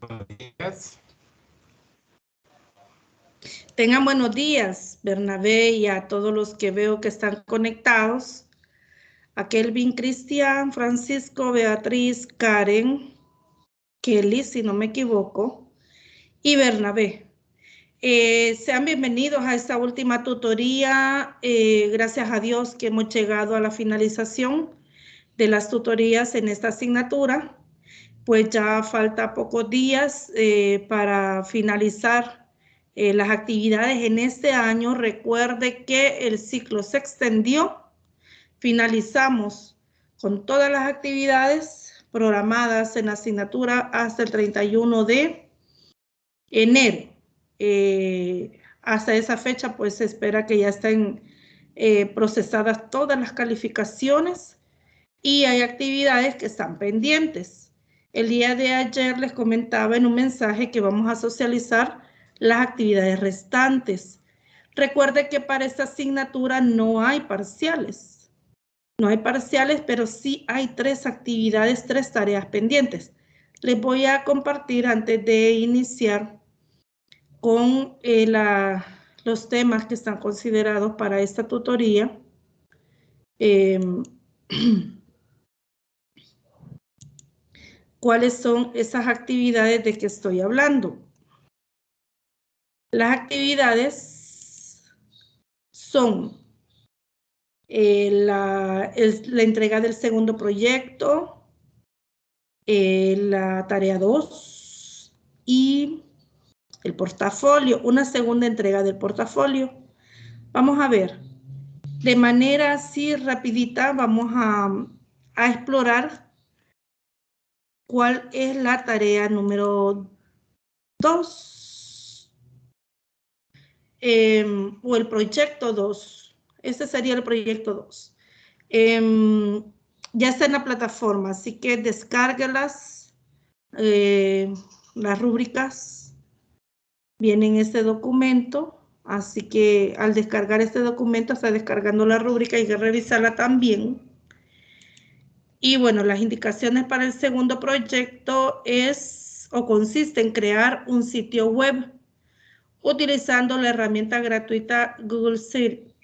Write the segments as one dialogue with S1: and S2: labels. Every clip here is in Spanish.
S1: Buenos días.
S2: Tengan buenos días, Bernabé, y a todos los que veo que están conectados. A Kelvin, Cristian, Francisco, Beatriz, Karen, Kelly, si no me equivoco, y Bernabé. Sean bienvenidos a esta última tutoría. Gracias a Dios que hemos llegado a la finalización de las tutorías en esta asignatura. Pues ya falta pocos días para finalizar las actividades en este año. Recuerde que el ciclo se extendió. Finalizamos con todas las actividades programadas en la asignatura hasta el 31 de enero. Hasta esa fecha, pues se espera que ya estén procesadas todas las calificaciones y hay actividades que están pendientes. El día de ayer les comentaba en un mensaje que vamos a socializar las actividades restantes. Recuerde que para esta asignatura no hay parciales. No hay parciales, pero sí hay 3 actividades, 3 tareas pendientes. Les voy a compartir antes de iniciar con los temas que están considerados para esta tutoría. ¿Cuáles son esas actividades de que estoy hablando? Las actividades son la entrega del segundo proyecto, la tarea 2 y el portafolio, una segunda entrega del portafolio. Vamos a ver, de manera así rapidita vamos a explorar cuál es la tarea número 2 o el proyecto 2. Este sería el proyecto 2. Ya está en la plataforma, así que descárguelas. Las rúbricas vienen en este documento, así que al descargar este documento está descargando la rúbrica, hay que revisarla también. Y bueno, las indicaciones para el segundo proyecto consiste en crear un sitio web utilizando la herramienta gratuita Google Sheets.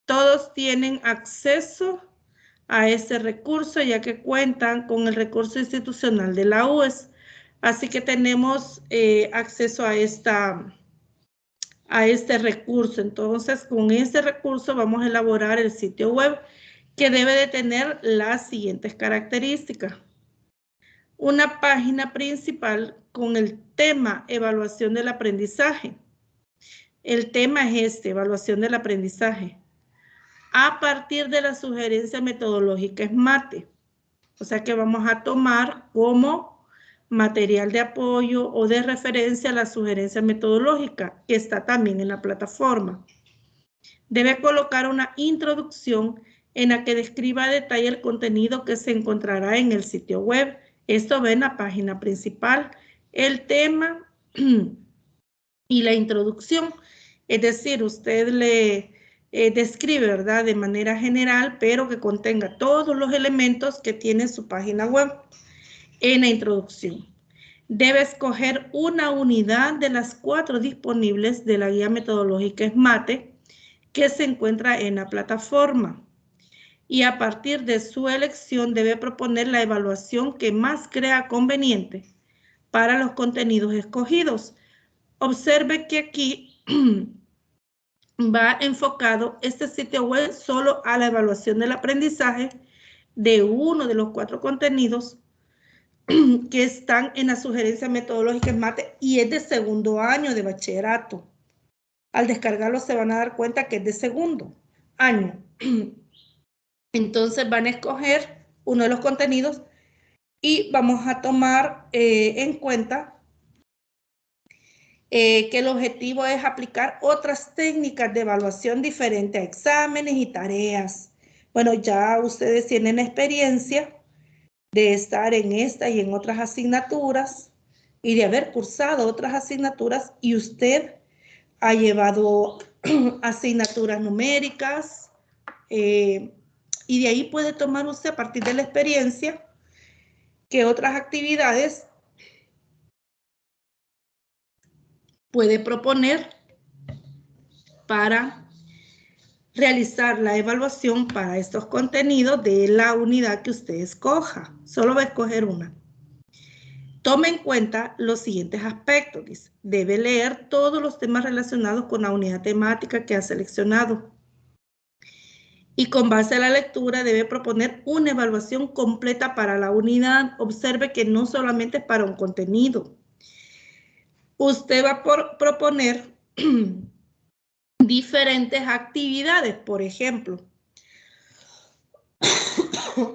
S2: Todos tienen acceso a este recurso ya que cuentan con el recurso institucional de la UES. Así que tenemos acceso a este recurso. Entonces, con este recurso vamos a elaborar el sitio web que debe de tener las siguientes características. Una página principal con el tema evaluación del aprendizaje. El tema es evaluación del aprendizaje. A partir de la sugerencia metodológica SMATE. O sea que vamos a tomar como material de apoyo o de referencia la sugerencia metodológica, que está también en la plataforma. Debe colocar una introducción en la que describa a detalle el contenido que se encontrará en el sitio web. Esto va en la página principal, el tema y la introducción. Es decir, usted le describe, ¿verdad?, de manera general, pero que contenga todos los elementos que tiene su página web en la introducción. Debe escoger una unidad de las 4 disponibles de la guía metodológica SMATE que se encuentra en la plataforma. Y a partir de su elección debe proponer la evaluación que más crea conveniente para los contenidos escogidos. Observe que aquí va enfocado este sitio web solo a la evaluación del aprendizaje de uno de los 4 contenidos que están en la sugerencia metodológica SMATE y es de segundo año de bachillerato. Al descargarlo se van a dar cuenta que es de segundo año. Entonces van a escoger uno de los contenidos y vamos a tomar en cuenta que el objetivo es aplicar otras técnicas de evaluación diferentes a exámenes y tareas. Bueno, ya ustedes tienen experiencia de estar en esta y en otras asignaturas y de haber cursado otras asignaturas y usted ha llevado asignaturas numéricas y de ahí puede tomar usted a partir de la experiencia ¿Qué otras actividades puede proponer para realizar la evaluación para estos contenidos de la unidad que usted escoja? Solo va a escoger una. Tome en cuenta los siguientes aspectos. Dice, debe leer todos los temas relacionados con la unidad temática que ha seleccionado. Y con base a la lectura debe proponer una evaluación completa para la unidad. Observe que no solamente es para un contenido. Usted va a proponer diferentes actividades. Por ejemplo,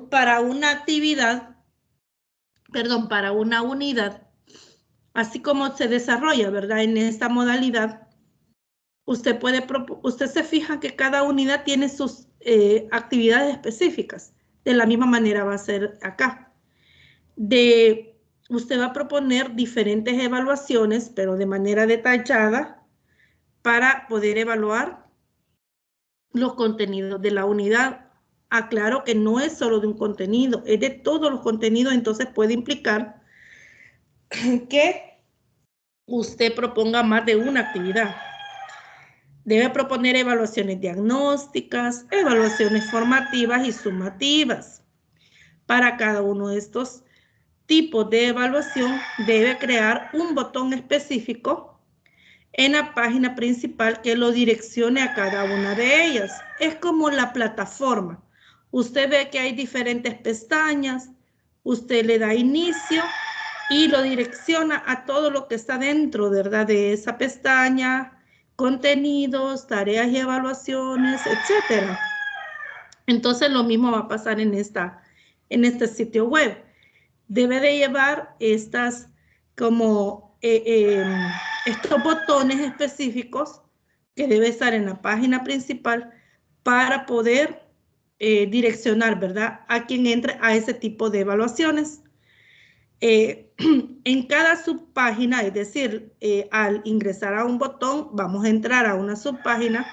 S2: para una actividad, para una unidad, así como se desarrolla, ¿verdad? En esta modalidad, usted se fija que cada unidad tiene sus actividades específicas. De la misma manera va a ser acá. Usted va a proponer diferentes evaluaciones, pero de manera detallada, para poder evaluar los contenidos de la unidad. Aclaro que no es solo de un contenido, es de todos los contenidos, entonces puede implicar que usted proponga más de una actividad. Debe proponer evaluaciones diagnósticas, evaluaciones formativas y sumativas. Para cada uno de estos tipos de evaluación, debe crear un botón específico en la página principal que lo direccione a cada una de ellas. Es como la plataforma. Usted ve que hay diferentes pestañas, usted le da inicio y lo direcciona a todo lo que está dentro, ¿verdad? De esa pestaña, contenidos, tareas y evaluaciones, etcétera. Entonces lo mismo va a pasar en este sitio web. Debe de llevar estos botones específicos que debe estar en la página principal para poder direccionar, ¿verdad?, a quien entre a ese tipo de evaluaciones. En cada subpágina, es decir, al ingresar a un botón, vamos a entrar a una subpágina,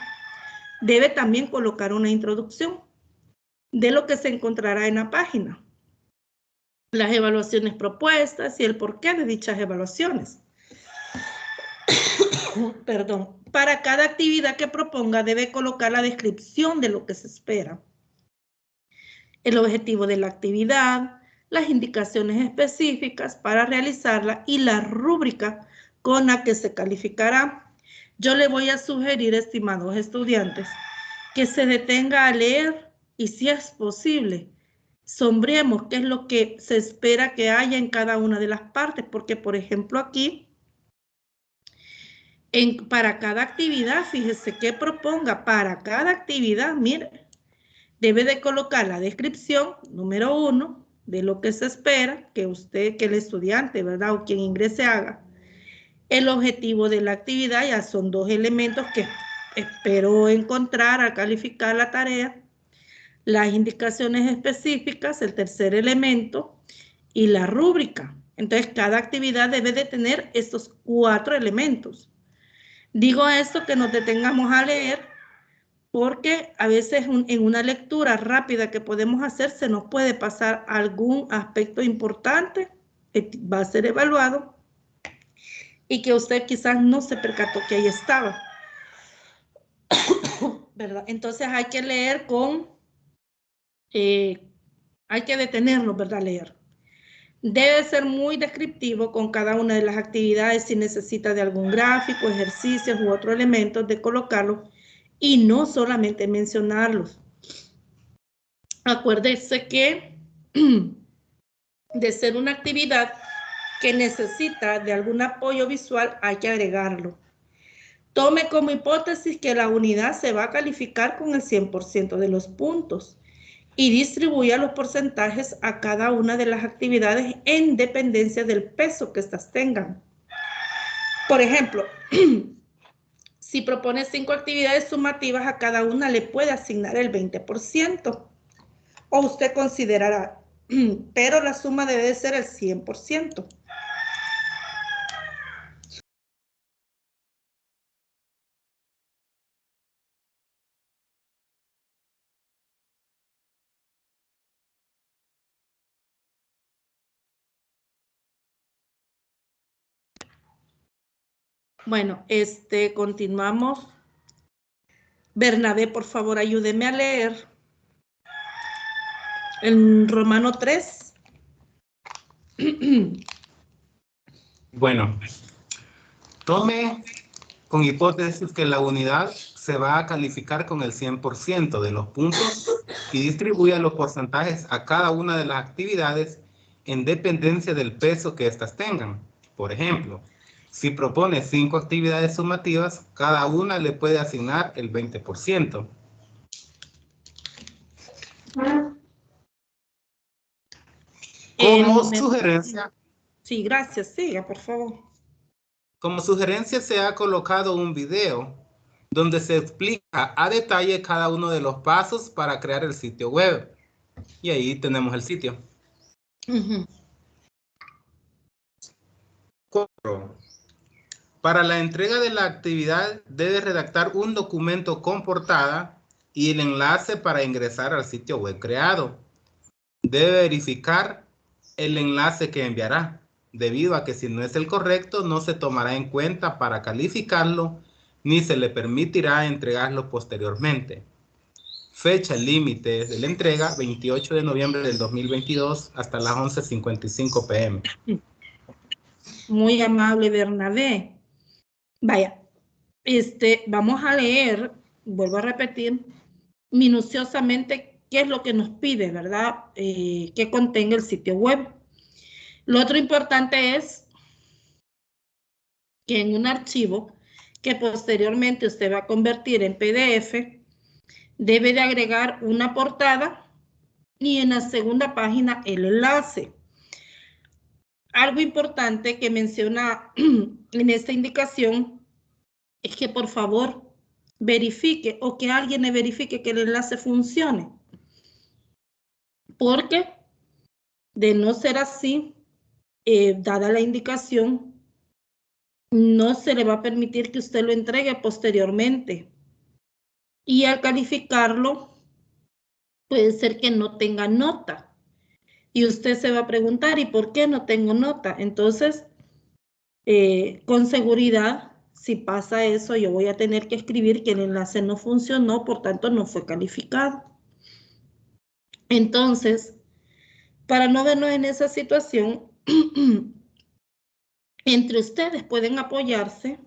S2: debe también colocar una introducción de lo que se encontrará en la página, las evaluaciones propuestas y el porqué de dichas evaluaciones. Perdón. Para cada actividad que proponga debe colocar la descripción de lo que se espera, el objetivo de la actividad, las indicaciones específicas para realizarla y la rúbrica con la que se calificará. Yo le voy a sugerir, estimados estudiantes, que se detenga a leer y, si es posible, sombreemos qué es lo que se espera que haya en cada una de las partes, porque, por ejemplo, aquí, para cada actividad, fíjese que proponga para cada actividad, mire, debe de colocar la descripción, número 1, de lo que se espera que el estudiante, ¿verdad?, o quien ingrese haga. El objetivo de la actividad, ya son 2 elementos que espero encontrar al calificar la tarea. Las indicaciones específicas, el tercer elemento, y la rúbrica. Entonces, cada actividad debe de tener estos 4 elementos. Digo esto que nos detengamos a leer, porque a veces en una lectura rápida que podemos hacer se nos puede pasar algún aspecto importante que va a ser evaluado y que usted quizás no se percató que ahí estaba, ¿verdad? Entonces hay que leer hay que detenernos, ¿verdad? Leer. Debe ser muy descriptivo con cada una de las actividades. Si necesita de algún gráfico, ejercicios u otro elemento, de colocarlo y no solamente mencionarlos. Acuérdese que de ser una actividad que necesita de algún apoyo visual, hay que agregarlo. Tome como hipótesis que la unidad se va a calificar con el 100% de los puntos y distribuya los porcentajes a cada una de las actividades en dependencia del peso que éstas tengan. Por ejemplo, si propone 5 actividades sumativas, a cada una le puede asignar el 20%. O usted considerará, pero la suma debe ser el 100%. Bueno, continuamos. Bernabé, por favor, ayúdeme a leer en Romano 3.
S1: Bueno, tome con hipótesis que la unidad se va a calificar con el 100% de los puntos y distribuya los porcentajes a cada una de las actividades en dependencia del peso que éstas tengan. Por ejemplo, si propone 5 actividades sumativas, cada una le puede asignar el 20%. Como sugerencia...
S2: Sí, gracias. Siga, por favor.
S1: Como sugerencia se ha colocado un video donde se explica a detalle cada uno de los pasos para crear el sitio web. Y ahí tenemos el sitio. 4. Para la entrega de la actividad debe redactar un documento con portada y el enlace para ingresar al sitio web creado. Debe verificar el enlace que enviará, debido a que si no es el correcto no se tomará en cuenta para calificarlo ni se le permitirá entregarlo posteriormente. Fecha límite de la entrega, 28 de noviembre del 2022 hasta las 11:55 p.m.
S2: Muy amable, Bernabé. Vaya, vamos a leer, vuelvo a repetir, minuciosamente qué es lo que nos pide, ¿verdad? Que contenga el sitio web. Lo otro importante es que en un archivo que posteriormente usted va a convertir en PDF, debe de agregar una portada y en la segunda página el enlace. Algo importante que menciona en esta indicación es que por favor verifique o que alguien le verifique que el enlace funcione. Porque de no ser así, dada la indicación, no se le va a permitir que usted lo entregue posteriormente. Y al calificarlo, puede ser que no tenga nota. Y usted se va a preguntar, ¿y por qué no tengo nota? Entonces, con seguridad, si pasa eso, yo voy a tener que escribir que el enlace no funcionó, por tanto, no fue calificado. Entonces, para no vernos en esa situación, entre ustedes pueden apoyarse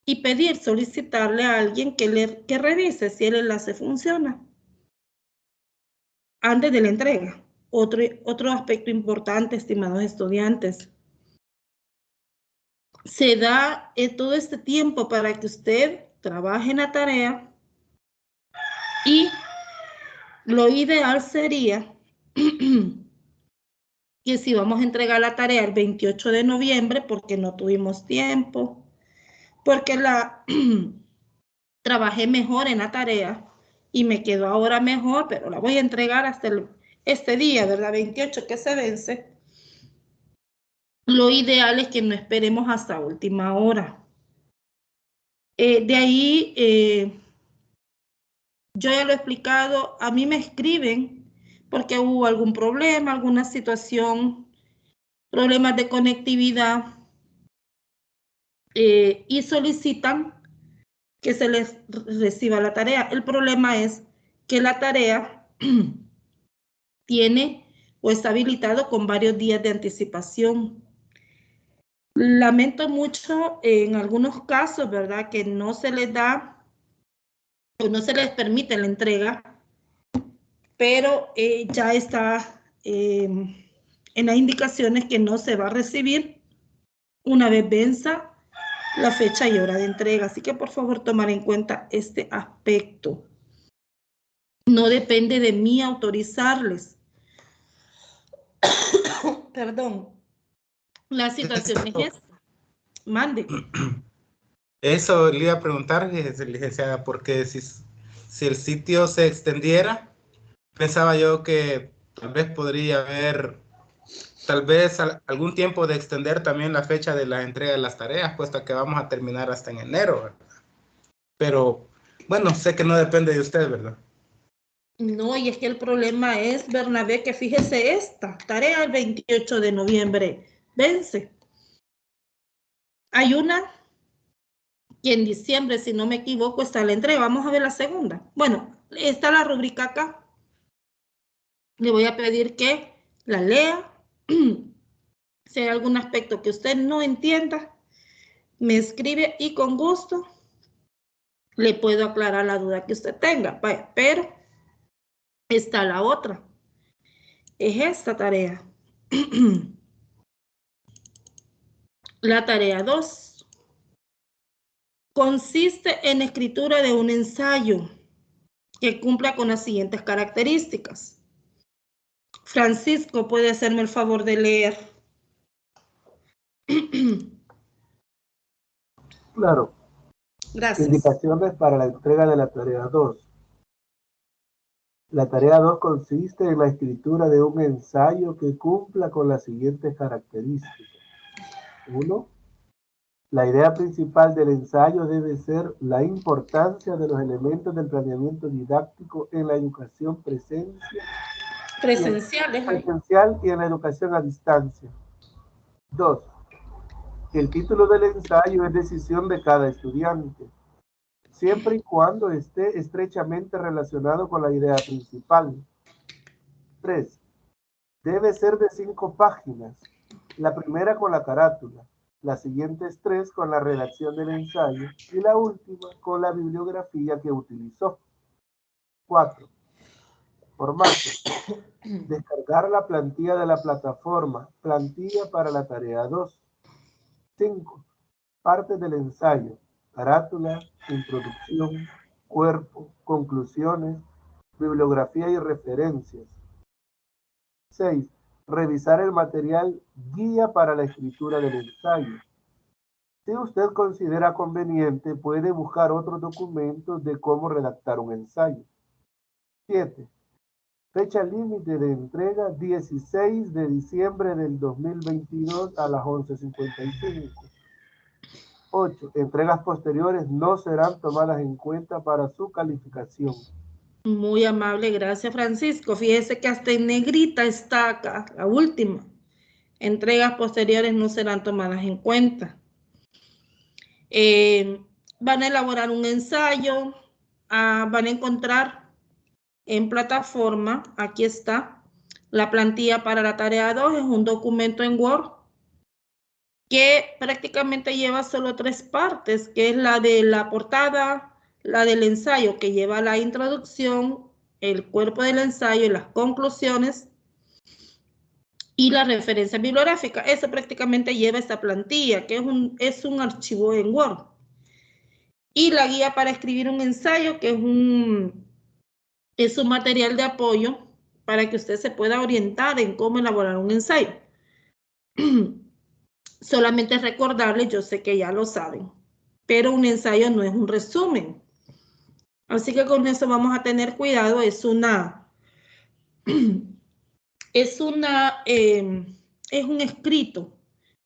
S2: y pedir, solicitarle a alguien que revise si el enlace funciona antes de la entrega. Otro aspecto importante, estimados estudiantes, se da todo este tiempo para que usted trabaje en la tarea y lo ideal sería que si vamos a entregar la tarea el 28 de noviembre porque no tuvimos tiempo, porque trabajé mejor en la tarea y me quedó ahora mejor, pero la voy a entregar hasta este día, ¿verdad? 28 que se vence. Lo ideal es que no esperemos hasta última hora. De ahí, yo ya lo he explicado, a mí me escriben porque hubo algún problema, alguna situación, problemas de conectividad, y solicitan que se les reciba la tarea. El problema es que la tarea tiene o está habilitado con varios días de anticipación. Lamento mucho en algunos casos, ¿verdad? Que no se les da o no se les permite la entrega, pero ya está en las indicaciones que no se va a recibir una vez venza la fecha y hora de entrega. Así que por favor tomar en cuenta este aspecto. No depende de mí autorizarles. Perdón. La situación es esta. Mande.
S1: Eso le iba a preguntar, licenciada, porque si el sitio se extendiera, pensaba yo que tal vez podría haber, tal vez algún tiempo de extender también la fecha de la entrega de las tareas, puesto que vamos a terminar hasta en enero, ¿verdad? Pero, bueno, sé que no depende de usted, ¿verdad?
S2: No, y es que el problema es, Bernabé, que fíjese esta tarea el 28 de noviembre vence. Hay una que en diciembre, si no me equivoco, está la entrega. Vamos a ver la segunda. Bueno, está la rúbrica acá. Le voy a pedir que la lea. Si hay algún aspecto que usted no entienda, me escribe y con gusto le puedo aclarar la duda que usted tenga. Pero está la otra. Es esta tarea. La tarea 2 consiste en escritura de un ensayo que cumpla con las siguientes características. Francisco, ¿puede hacerme el favor de leer?
S3: Claro.
S2: Gracias.
S3: Indicaciones para la entrega de la tarea 2. La tarea 2 consiste en la escritura de un ensayo que cumpla con las siguientes características. 1. La idea principal del ensayo debe ser la importancia de los elementos del planeamiento didáctico en la educación presencial y en la educación a distancia. 2. El título del ensayo es decisión de cada estudiante, siempre y cuando esté estrechamente relacionado con la idea principal. 3. Debe ser de 5 páginas, la primera con la carátula, las siguientes 3 con la redacción del ensayo y la última con la bibliografía que utilizó. 4. Formato. Descargar la plantilla de la plataforma, plantilla para la tarea 2. 5. Partes del ensayo, carátula, introducción, cuerpo, conclusiones, bibliografía y referencias. 6. Revisar el material guía para la escritura del ensayo. Si usted considera conveniente, puede buscar otros documentos de cómo redactar un ensayo. 7. Fecha límite de entrega 16 de diciembre del 2022 a las 11:55. 8. Entregas posteriores no serán tomadas en cuenta para su calificación.
S2: Muy amable, gracias Francisco. Fíjese que hasta en negrita está acá, la última. Entregas posteriores no serán tomadas en cuenta. Van a elaborar un ensayo, van a encontrar en plataforma, aquí está, la plantilla para la tarea 2, es un documento en Word que prácticamente lleva solo 3 partes, que es la de la portada, la del ensayo que lleva la introducción, el cuerpo del ensayo, las conclusiones y la referencia bibliográfica. Eso prácticamente lleva esta plantilla, que es un archivo en Word. Y la guía para escribir un ensayo, que es un material de apoyo para que usted se pueda orientar en cómo elaborar un ensayo. Solamente recordarles, yo sé que ya lo saben, pero un ensayo no es un resumen. Así que con eso vamos a tener cuidado. Es un escrito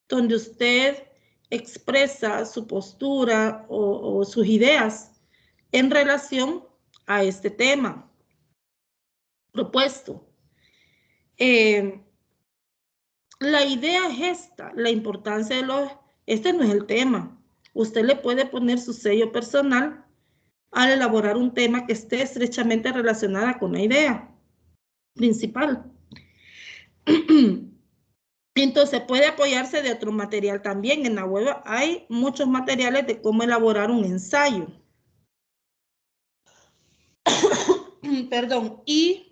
S2: donde usted expresa su postura o sus ideas en relación a este tema propuesto. La idea es esta, la importancia de este no es el tema. Usted le puede poner su sello personal al elaborar un tema que esté estrechamente relacionada con la idea principal. Entonces puede apoyarse de otro material también. En la web hay muchos materiales de cómo elaborar un ensayo. Perdón, y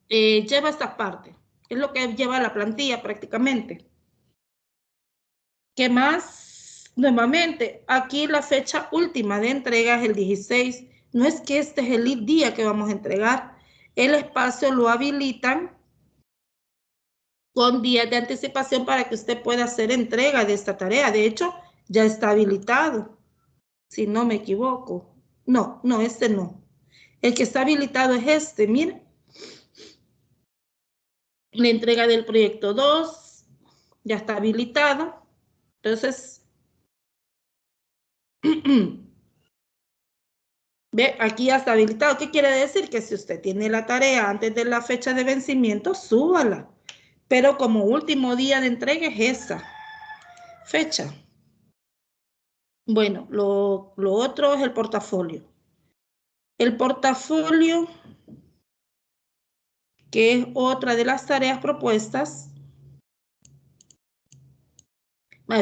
S2: lleva esta parte. Es lo que lleva la plantilla prácticamente. ¿Qué más? Nuevamente, aquí la fecha última de entrega es el 16. No es que este es el día que vamos a entregar. El espacio lo habilitan con días de anticipación para que usted pueda hacer entrega de esta tarea. De hecho, ya está habilitado, si no me equivoco. No, este no. El que está habilitado es este, miren. La entrega del proyecto 2 ya está habilitado. Entonces, ve, aquí ya está habilitado. ¿Qué quiere decir? Que si usted tiene la tarea antes de la fecha de vencimiento, súbala. Pero como último día de entrega es esa fecha. Bueno, lo otro es el portafolio. El portafolio, que es otra de las tareas propuestas.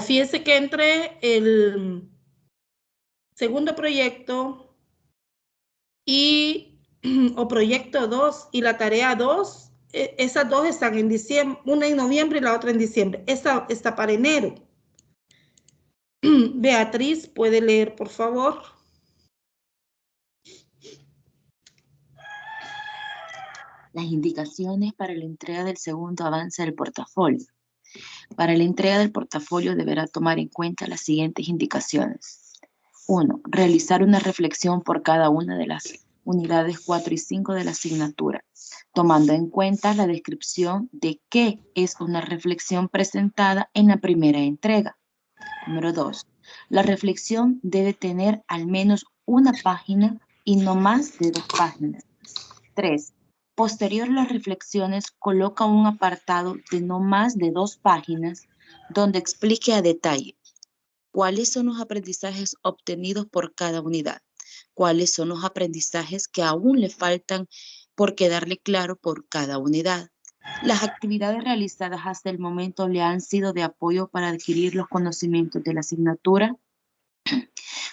S2: Fíjense que entre el segundo proyecto o proyecto 2 y la tarea 2, esas dos están en diciembre, una en noviembre y la otra en diciembre. Esta está para enero. Beatriz, ¿puede leer, por favor?
S4: Las indicaciones para la entrega del segundo avance del portafolio. Para la entrega del portafolio deberá tomar en cuenta las siguientes indicaciones. 1. Realizar una reflexión por cada una de las unidades 4 y 5 de la asignatura, tomando en cuenta la descripción de qué es una reflexión presentada en la primera entrega. Número 2. La reflexión debe tener al menos una página y no más de 2 páginas. 3. Posterior a las reflexiones, coloca un apartado de no más de 2 páginas donde explique a detalle cuáles son los aprendizajes obtenidos por cada unidad, cuáles son los aprendizajes que aún le faltan por quedarle claro por cada unidad. Las actividades realizadas hasta el momento le han sido de apoyo para adquirir los conocimientos de la asignatura.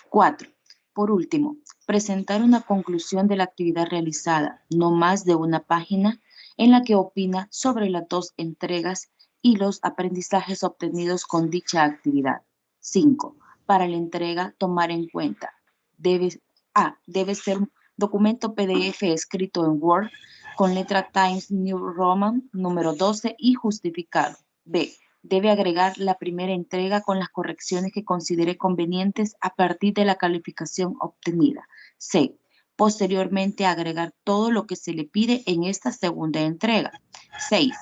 S4: 4. Por último, presentar una conclusión de la actividad realizada, no más de una página, en la que opina sobre las 2 entregas y los aprendizajes obtenidos con dicha actividad. 5. Para la entrega, tomar en cuenta. Debe ser un documento PDF escrito en Word con letra Times New Roman número 12 y justificado. B. Debe agregar la primera entrega con las correcciones que considere convenientes a partir de la calificación obtenida. C. Posteriormente agregar todo lo que se le pide en esta segunda entrega. 6.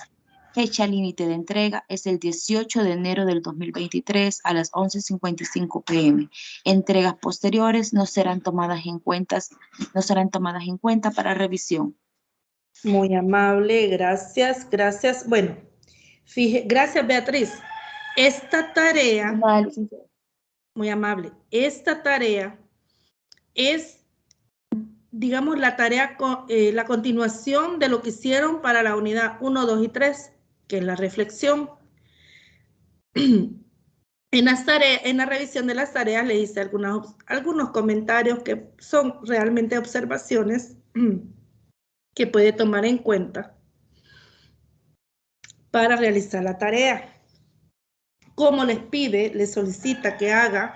S4: Fecha límite de entrega es el 18 de enero del 2023 a las 11:55 p.m. Entregas posteriores no serán tomadas en cuenta para revisión.
S2: Muy amable, gracias, gracias. Bueno, gracias, Beatriz. Esta tarea, muy amable, esta tarea es, digamos, la tarea, la continuación de lo que hicieron para la unidad 1, 2 y 3, que es la reflexión. En la revisión de las tareas le hice algunos comentarios que son realmente observaciones que puede tomar en cuenta para realizar la tarea. Como les solicita que haga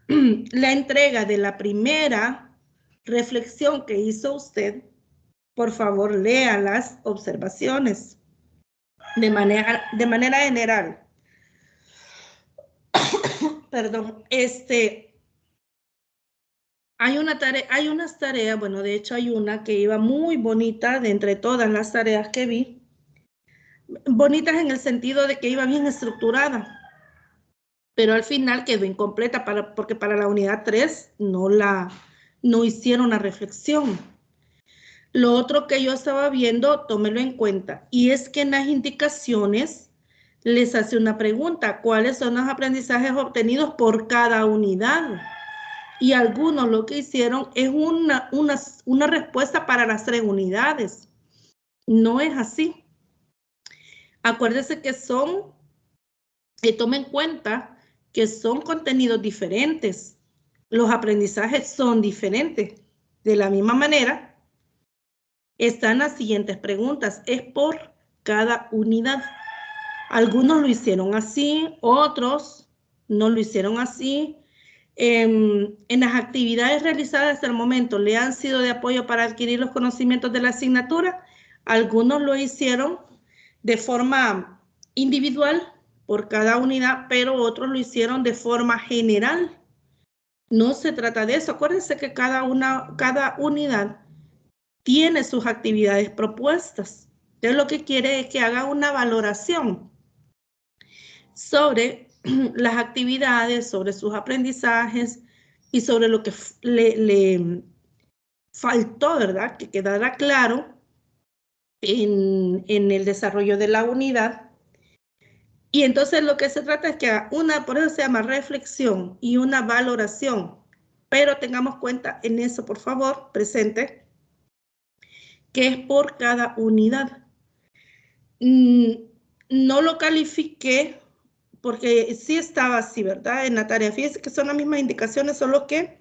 S2: la entrega de la primera reflexión que hizo usted, por favor lea las observaciones de manera general. Perdón, hay unas tareas, bueno, de hecho hay una que iba muy bonita de entre todas las tareas que vi, bonitas en el sentido de que iba bien estructurada, pero al final quedó incompleta porque para la unidad 3 no hicieron una reflexión. Lo otro que yo estaba viendo, tómelo en cuenta, y es que en las indicaciones les hace una pregunta: ¿cuáles son los aprendizajes obtenidos por cada unidad? Y algunos lo que hicieron es una respuesta para las 3 unidades. No es así. Acuérdese que tome en cuenta que son contenidos diferentes. Los aprendizajes son diferentes. De la misma manera, están las siguientes preguntas. Es por cada unidad. Algunos lo hicieron así, otros no lo hicieron así. En las actividades realizadas hasta el momento, ¿le han sido de apoyo para adquirir los conocimientos de la asignatura? Algunos lo hicieron de forma individual por cada unidad, pero otros lo hicieron de forma general. No se trata de eso. Acuérdense que cada unidad tiene sus actividades propuestas. Entonces, lo que quiere es que haga una valoración sobre las actividades, sobre sus aprendizajes y sobre lo que le faltó, ¿verdad? Que quedara claro en el desarrollo de la unidad. Y entonces lo que se trata es que por eso se llama reflexión y una valoración. Pero tengamos cuenta en eso, por favor, presente, que es por cada unidad. No lo califiqué porque sí estaba así, ¿verdad? En la tarea. Fíjense que son las mismas indicaciones, solo que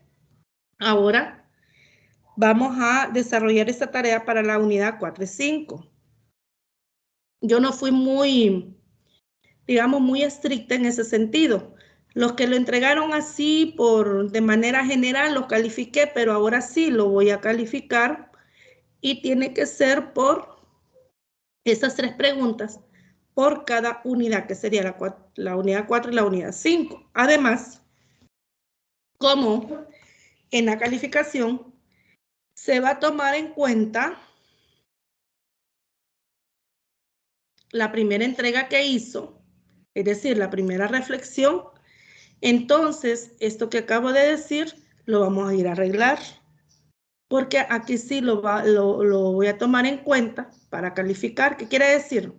S2: ahora vamos a desarrollar esta tarea para la unidad 4 y 5. Yo no fui muy, digamos, muy estricta en ese sentido. Los que lo entregaron así de manera general los califiqué, pero ahora sí lo voy a calificar y tiene que ser por esas 3 preguntas por cada unidad, que sería la unidad 4 y la unidad 5. Además, como en la calificación se va a tomar en cuenta la primera entrega que hizo, es decir, la primera reflexión, entonces esto que acabo de decir lo vamos a ir a arreglar, porque aquí sí lo voy a tomar en cuenta para calificar. ¿Qué quiere decir?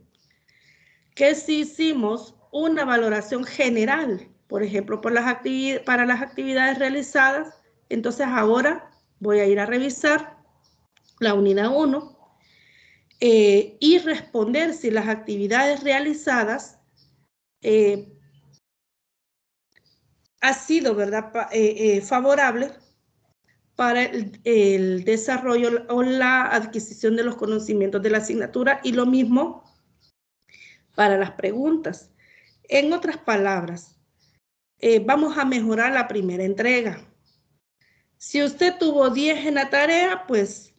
S2: Que si hicimos una valoración general, por ejemplo, para las actividades realizadas, entonces ahora voy a ir a revisar la unidad 1 y responder si las actividades realizadas ha sido, ¿verdad?, favorable para el desarrollo o la adquisición de los conocimientos de la asignatura, y lo mismo para las preguntas. En otras palabras, vamos a mejorar la primera entrega. Si usted tuvo 10 en la tarea, pues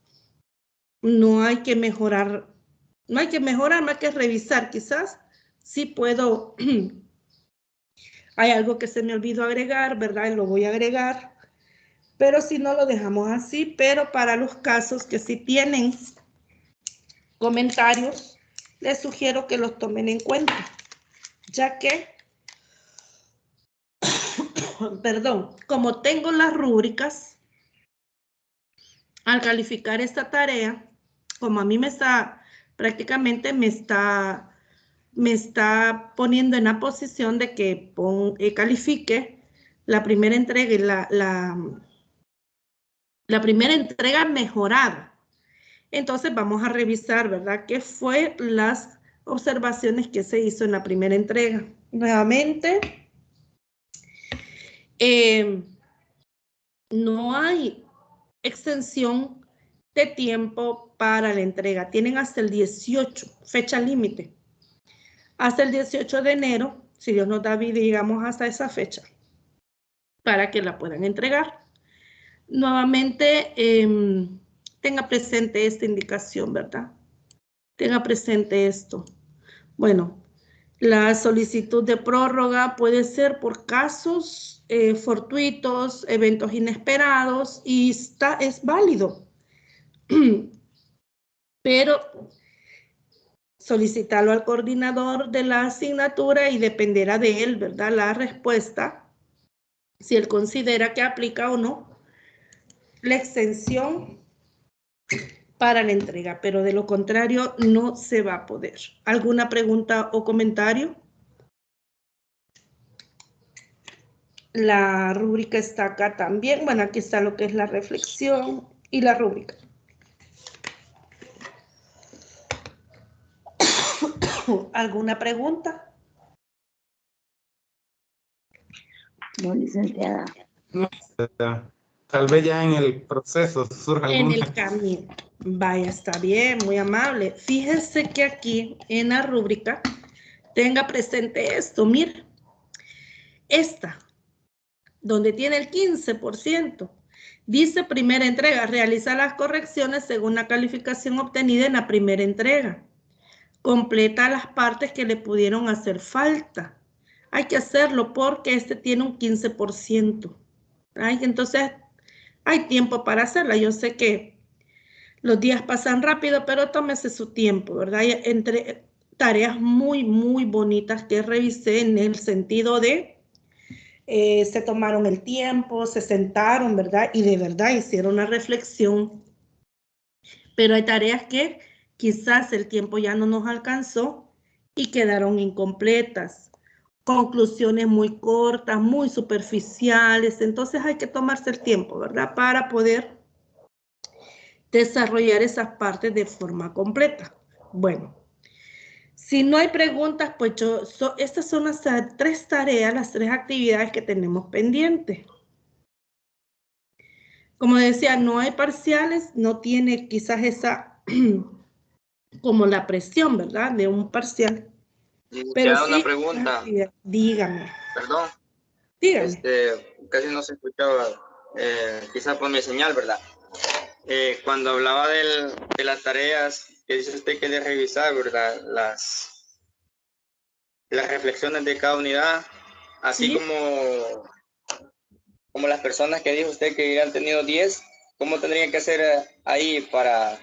S2: no hay que mejorar, más que revisar. Quizás sí puedo, hay algo que se me olvidó agregar, ¿verdad? Y lo voy a agregar, pero si no lo dejamos así. Pero para los casos que sí tienen comentarios, les sugiero que los tomen en cuenta, ya que, perdón, como tengo las rúbricas, al calificar esta tarea, como a mí prácticamente me está poniendo en la posición de que califique la primera entrega y la primera entrega mejorada. Entonces vamos a revisar, ¿verdad?, qué fue las observaciones que se hizo en la primera entrega. Nuevamente, no hay extensión de tiempo para la entrega. Tienen hasta el 18, fecha límite. Hasta el 18 de enero, si Dios nos da vida, llegamos hasta esa fecha para que la puedan entregar. Nuevamente, tenga presente esta indicación, ¿verdad? Tenga presente esto. Bueno, la solicitud de prórroga puede ser por casos fortuitos, eventos inesperados, y es válido. Pero solicitarlo al coordinador de la asignatura y dependerá de él, ¿verdad?, la respuesta, si él considera que aplica o no la extensión para la entrega, pero de lo contrario no se va a poder. ¿Alguna pregunta o comentario? La rúbrica está acá también. Bueno, aquí está lo que es la reflexión y la rúbrica. ¿Alguna pregunta?
S4: No, licenciada.
S1: No, tal vez ya en el proceso surja
S2: En
S1: alguna.
S2: el camino. Vaya, está bien, muy amable. Fíjense que aquí en la rúbrica tenga presente esto. Mira, esta, donde tiene el 15%, dice primera entrega, realiza las correcciones según la calificación obtenida en la primera entrega. Completa las partes que le pudieron hacer falta. Hay que hacerlo porque este tiene un 15%. Entonces, hay tiempo para hacerla. Yo sé que los días pasan rápido, pero tómese su tiempo, ¿verdad? Entre tareas muy, muy bonitas que revisé en el sentido de se tomaron el tiempo, se sentaron, ¿verdad? Y de verdad hicieron una reflexión. Pero hay tareas que quizás el tiempo ya no nos alcanzó y quedaron incompletas. Conclusiones muy cortas, muy superficiales. Entonces hay que tomarse el tiempo, ¿verdad? Para poder desarrollar esas partes de forma completa. Bueno, si no hay preguntas, pues estas son las 3 tareas, las 3 actividades que tenemos pendientes. Como decía, no hay parciales, no tiene quizás esa, como la presión, ¿verdad? De un parcial. Pero sí,
S5: una pregunta.
S2: Dígame.
S5: Perdón.
S2: Dígame.
S5: Casi no se escuchaba, quizá por mi señal, ¿verdad? Cuando hablaba de las tareas que dice usted que de revisar, ¿verdad? Las reflexiones de cada unidad, así
S2: ¿Sí?
S5: como las personas que dijo usted que han tenido 10, ¿cómo tendrían que hacer ahí para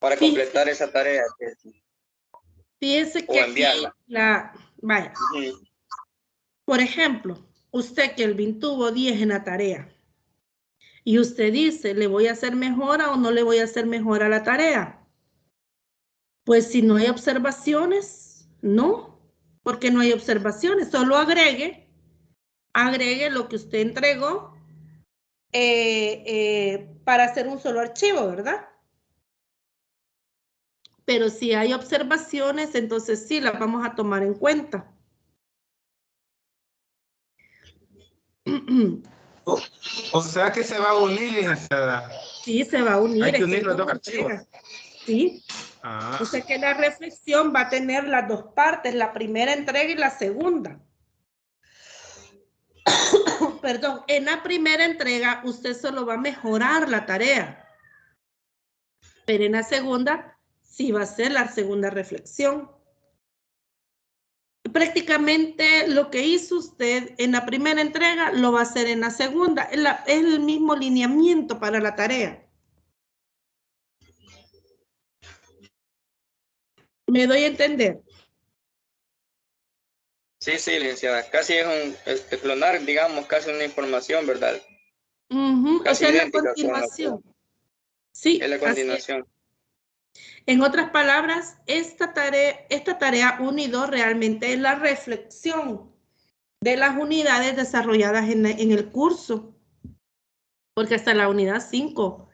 S5: completar esa tarea?
S2: Fíjese que aquí vaya. Por ejemplo, usted, Kelvin, tuvo 10 en la tarea. Y usted dice, ¿le voy a hacer mejora o no le voy a hacer mejora a la tarea? Pues si no hay observaciones, no, porque no hay observaciones. Solo agregue lo que usted entregó para hacer un solo archivo, ¿verdad? Pero si hay observaciones, entonces sí las vamos a tomar en cuenta.
S1: O sea que se va a unir, licenciada.
S2: Sí, se va a unir.
S1: Hay que unir los dos archivos.
S2: Sí.
S1: Ah.
S2: O sea que la reflexión va a tener las 2 partes, la primera entrega y la segunda. Perdón, en la primera entrega usted solo va a mejorar la tarea. Pero en la segunda, sí va a ser la segunda reflexión. Prácticamente lo que hizo usted en la primera entrega lo va a hacer en la segunda. Es el mismo lineamiento para la tarea. ¿Me doy a entender?
S5: Sí, licenciada. Casi es un clonar, digamos, casi una información, ¿verdad?
S2: O sea, es la continuación. Sí,
S5: es la continuación.
S2: En otras palabras, esta tarea 1 y 2 realmente es la reflexión de las unidades desarrolladas en el curso, porque hasta la unidad 5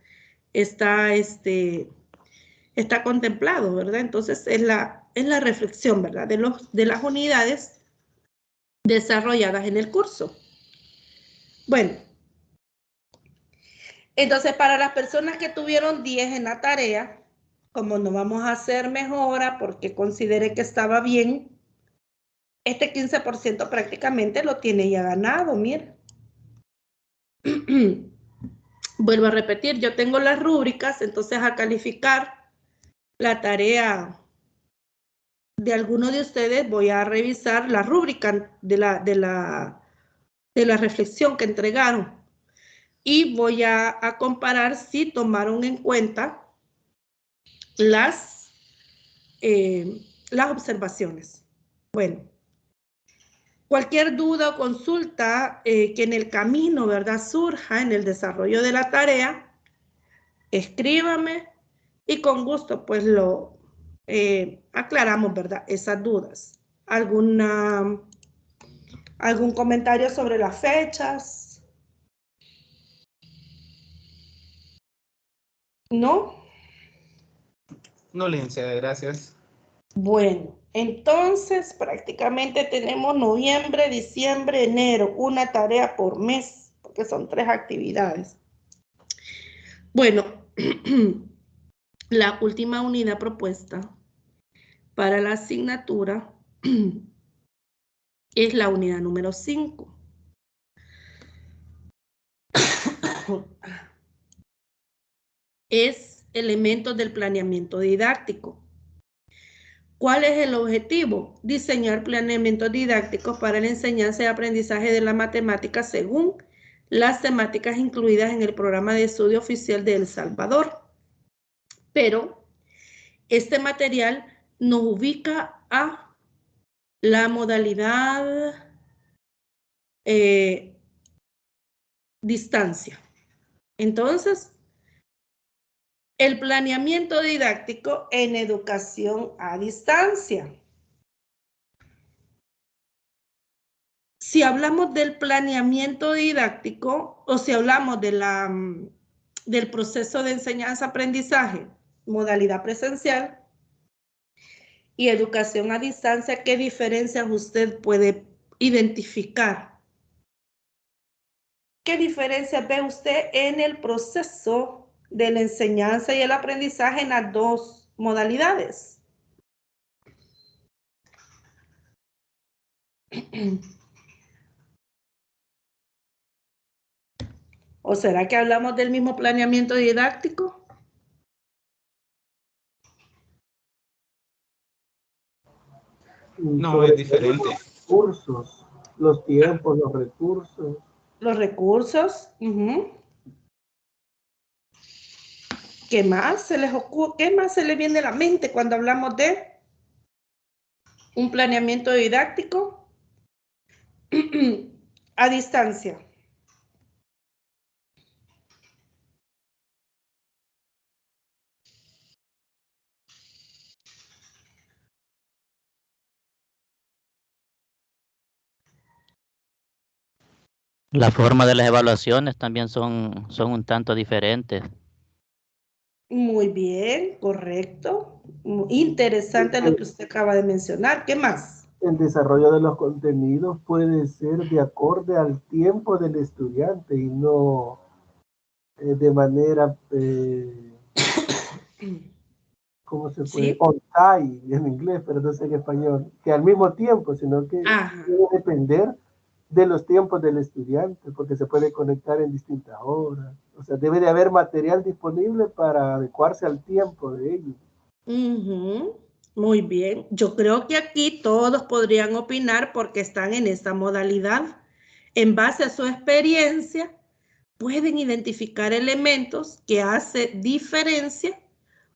S2: está contemplado, ¿verdad? Entonces es la reflexión, ¿verdad? De las unidades desarrolladas en el curso. Bueno, entonces para las personas que tuvieron 10 en la tarea, como no vamos a hacer mejora porque consideré que estaba bien, este 15% prácticamente lo tiene ya ganado, mire. Vuelvo a repetir, yo tengo las rúbricas, entonces a calificar la tarea de alguno de ustedes voy a revisar la rúbrica de la reflexión que entregaron y voy a comparar si tomaron en cuenta las observaciones. Bueno, cualquier duda o consulta que en el camino, ¿verdad?, surja en el desarrollo de la tarea, escríbame y con gusto pues lo aclaramos, ¿verdad?, esas dudas. ¿Algún comentario sobre las fechas? ¿No?
S1: No, licenciada, gracias.
S2: Bueno, entonces prácticamente tenemos noviembre, diciembre, enero, una tarea por mes, porque son 3 actividades. Bueno, la última unidad propuesta para la asignatura es la unidad número 5. Es elementos del planeamiento didáctico. ¿Cuál es el objetivo? Diseñar planeamientos didácticos para la enseñanza y aprendizaje de la matemática según las temáticas incluidas en el programa de estudio oficial de El Salvador. Pero este material nos ubica a la modalidad distancia. Entonces, el planeamiento didáctico en educación a distancia. Si hablamos del planeamiento didáctico o si hablamos de del proceso de enseñanza-aprendizaje, modalidad presencial y educación a distancia, ¿qué diferencias usted puede identificar? ¿Qué diferencias ve usted en el proceso de la enseñanza y el aprendizaje en las dos modalidades? ¿O será que hablamos del mismo planeamiento didáctico?
S1: No, es diferente.
S3: Los recursos, los tiempos, los recursos.
S2: Los recursos. ¿Qué más se les ocurre? ¿Qué más se les viene a la mente cuando hablamos de un planeamiento didáctico a distancia?
S6: La forma de las evaluaciones también son un tanto diferentes.
S2: Muy bien, correcto. Interesante lo que usted acaba de mencionar. ¿Qué más?
S3: El desarrollo de los contenidos puede ser de acorde al tiempo del estudiante y no de manera, ¿cómo se puede?
S2: ¿Sí?
S3: On time en inglés, pero no sé en español, que al mismo tiempo, sino que debe depender de los tiempos del estudiante, porque se puede conectar en distintas horas. O sea, debe de haber material disponible para adecuarse al tiempo de ellos.
S2: Muy bien. Yo creo que aquí todos podrían opinar porque están en esta modalidad. En base a su experiencia, pueden identificar elementos que hacen diferencia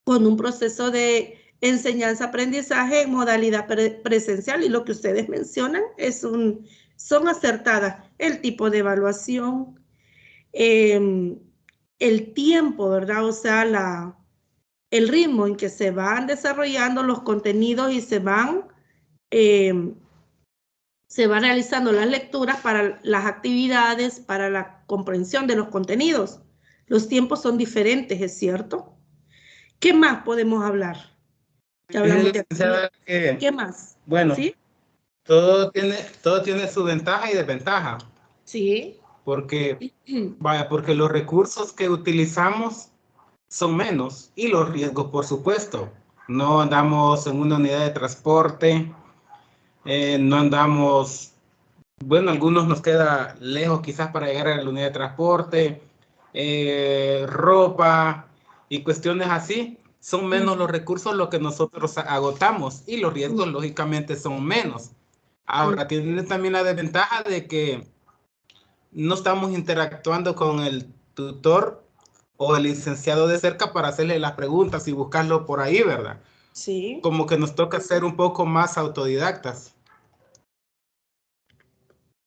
S2: con un proceso de enseñanza-aprendizaje en modalidad presencial. Y lo que ustedes mencionan son acertadas. El tipo de evaluación, el tiempo, ¿verdad? O sea, el ritmo en que se van desarrollando los contenidos y se van realizando las lecturas para las actividades, para la comprensión de los contenidos. Los tiempos son diferentes, ¿es cierto? ¿Qué más podemos hablar? ¿Qué más?
S1: Bueno,
S2: ¿sí?
S1: todo tiene su ventaja y desventaja.
S2: Sí.
S1: Porque los recursos que utilizamos son menos y los riesgos, por supuesto. No andamos en una unidad de transporte, no andamos, bueno, algunos nos queda lejos quizás para llegar a la unidad de transporte, ropa y cuestiones así. Son menos los recursos lo que nosotros agotamos y los riesgos lógicamente son menos. Ahora, tiene también la desventaja de que no estamos interactuando con el tutor o el licenciado de cerca para hacerle las preguntas y buscarlo por ahí, ¿verdad?
S2: Sí.
S1: Como que nos toca ser un poco más autodidactas.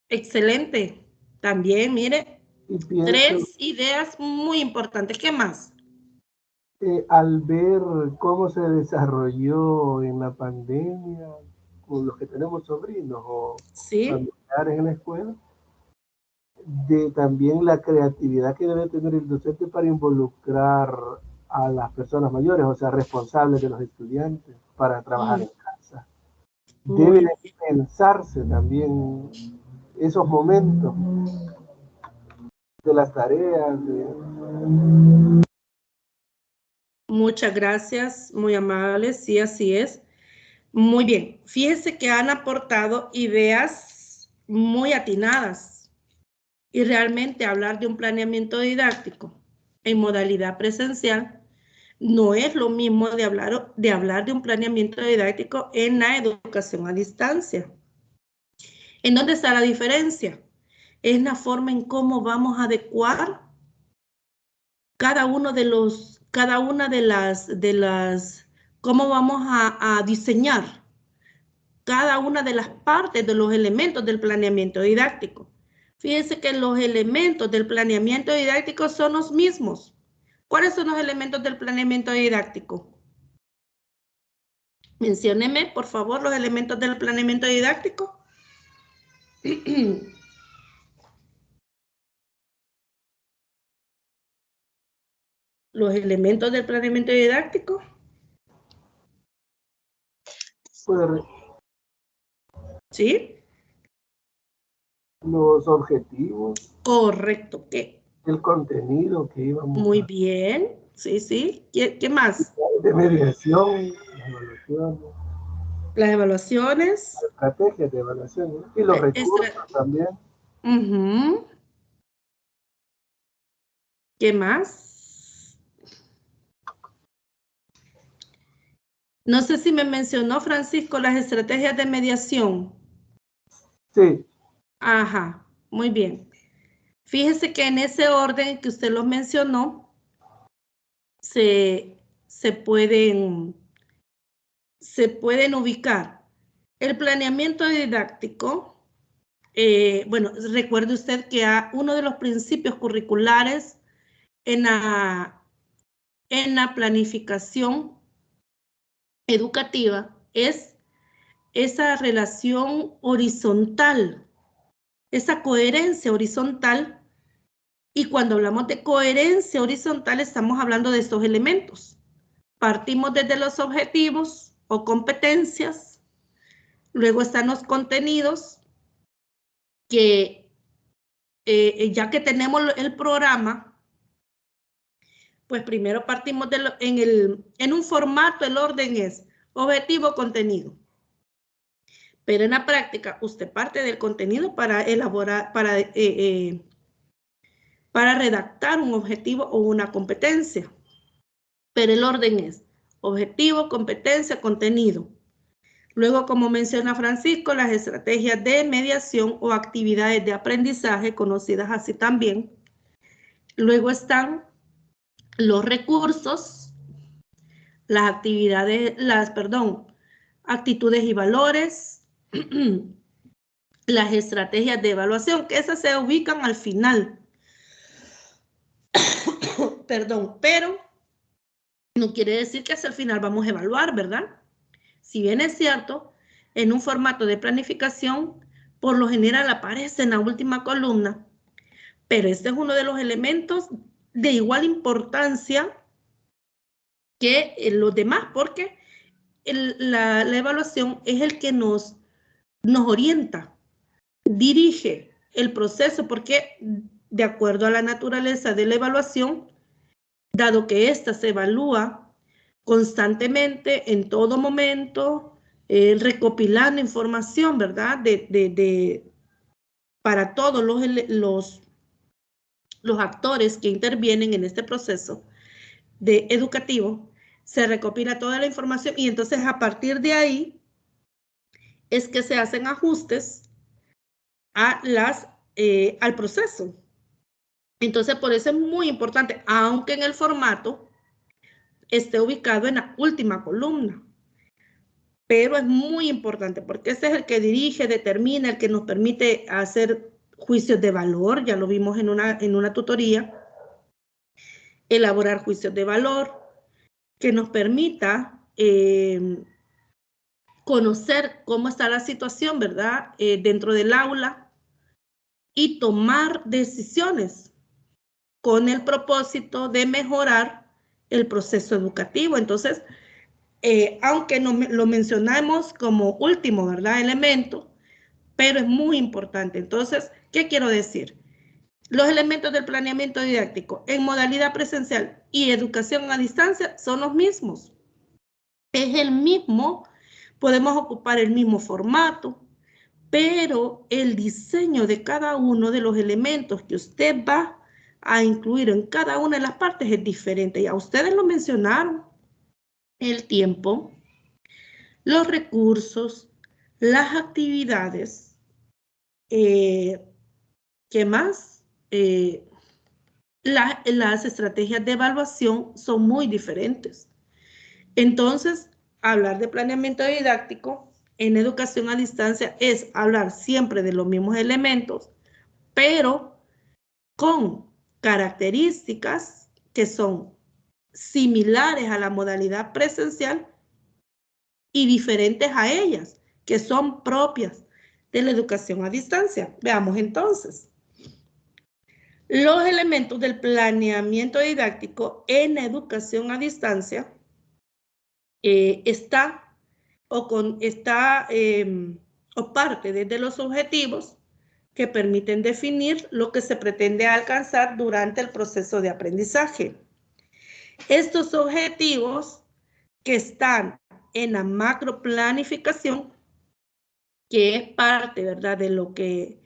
S2: Excelente. También, mire,
S3: Y pienso,
S2: 3 ideas muy importantes. ¿Qué más?
S3: Al ver cómo se desarrolló en la pandemia, con los que tenemos sobrinos o familiares en la escuela, de también la creatividad que debe tener el docente para involucrar a las personas mayores, o sea, responsables de los estudiantes, para trabajar en casa. Debe de pensarse también esos momentos de las tareas.
S2: Muchas gracias, muy amables. Sí, así es. Muy bien. Fíjense que han aportado ideas muy atinadas. Y realmente hablar de un planeamiento didáctico en modalidad presencial no es lo mismo de hablar de un planeamiento didáctico en la educación a distancia. ¿En dónde está la diferencia? Es la forma en cómo vamos a adecuar cada una de las, cómo vamos a diseñar cada una de las partes de los elementos del planeamiento didáctico. Fíjense que los elementos del planeamiento didáctico son los mismos. ¿Cuáles son los elementos del planeamiento didáctico? Mencióneme, por favor, los elementos del planeamiento didáctico. Los elementos del planeamiento didáctico.
S3: Pues,
S2: ¿Sí?
S3: los objetivos,
S2: Correcto. ¿Qué?
S3: el contenido que íbamos
S2: Muy bien. Sí, sí. ¿Qué más?
S3: de mediación, las evaluaciones,
S2: Las evaluaciones.
S3: estrategias de evaluación, ¿no? Y los recursos también.
S2: Ujú. ¿Qué más? No sé si me mencionó, Francisco, las estrategias de mediación.
S3: Sí.
S2: Ajá, muy bien. Fíjese que en ese orden que usted los mencionó, se pueden ubicar. El planeamiento didáctico, bueno, recuerde usted que uno de los principios curriculares en la planificación educativa es esa relación horizontal, esa coherencia horizontal. Y cuando hablamos de coherencia horizontal, estamos hablando de estos elementos. Partimos desde los objetivos o competencias, luego están los contenidos, que ya que tenemos el programa, pues primero partimos en un formato, el orden es objetivo, contenido. Pero en la práctica, usted parte del contenido para elaborar, para redactar un objetivo o una competencia. Pero el orden es objetivo, competencia, contenido. Luego, como menciona Francisco, las estrategias de mediación o actividades de aprendizaje, conocidas así también. Luego están los recursos, las actitudes y valores, las estrategias de evaluación, que esas se ubican al final. Perdón, pero no quiere decir que hacia el final vamos a evaluar, ¿verdad? Si bien es cierto, en un formato de planificación, por lo general aparece en la última columna, pero este es uno de los elementos de igual importancia que los demás, porque la evaluación es el que nos orienta, dirige el proceso, porque de acuerdo a la naturaleza de la evaluación, dado que ésta se evalúa constantemente, en todo momento, recopilando información, ¿verdad? Para todos los actores que intervienen en este proceso educativo, se recopila toda la información y entonces a partir de ahí es que se hacen ajustes al proceso. Entonces, por eso es muy importante, aunque en el formato esté ubicado en la última columna. Pero es muy importante porque ese es el que dirige, determina, el que nos permite hacer juicios de valor, ya lo vimos en una tutoría, elaborar juicios de valor, que nos permita conocer cómo está la situación, ¿verdad? Dentro del aula y tomar decisiones con el propósito de mejorar el proceso educativo. Entonces, aunque no lo mencionamos como último, ¿verdad? Elemento, pero es muy importante. Entonces, ¿qué quiero decir? Los elementos del planeamiento didáctico en modalidad presencial y educación a distancia son los mismos. Es el mismo, podemos ocupar el mismo formato, pero el diseño de cada uno de los elementos que usted va a incluir en cada una de las partes es diferente. Ya ustedes lo mencionaron. El tiempo, los recursos, las actividades, ¿qué más? Las estrategias de evaluación son muy diferentes. Entonces, hablar de planeamiento didáctico en educación a distancia es hablar siempre de los mismos elementos, pero con características que son similares a la modalidad presencial y diferentes a ellas, que son propias de la educación a distancia. Veamos entonces. Los elementos del planeamiento didáctico en la educación a distancia parte desde los objetivos que permiten definir lo que se pretende alcanzar durante el proceso de aprendizaje. Estos objetivos que están en la macroplanificación, que es parte, ¿verdad?, de lo que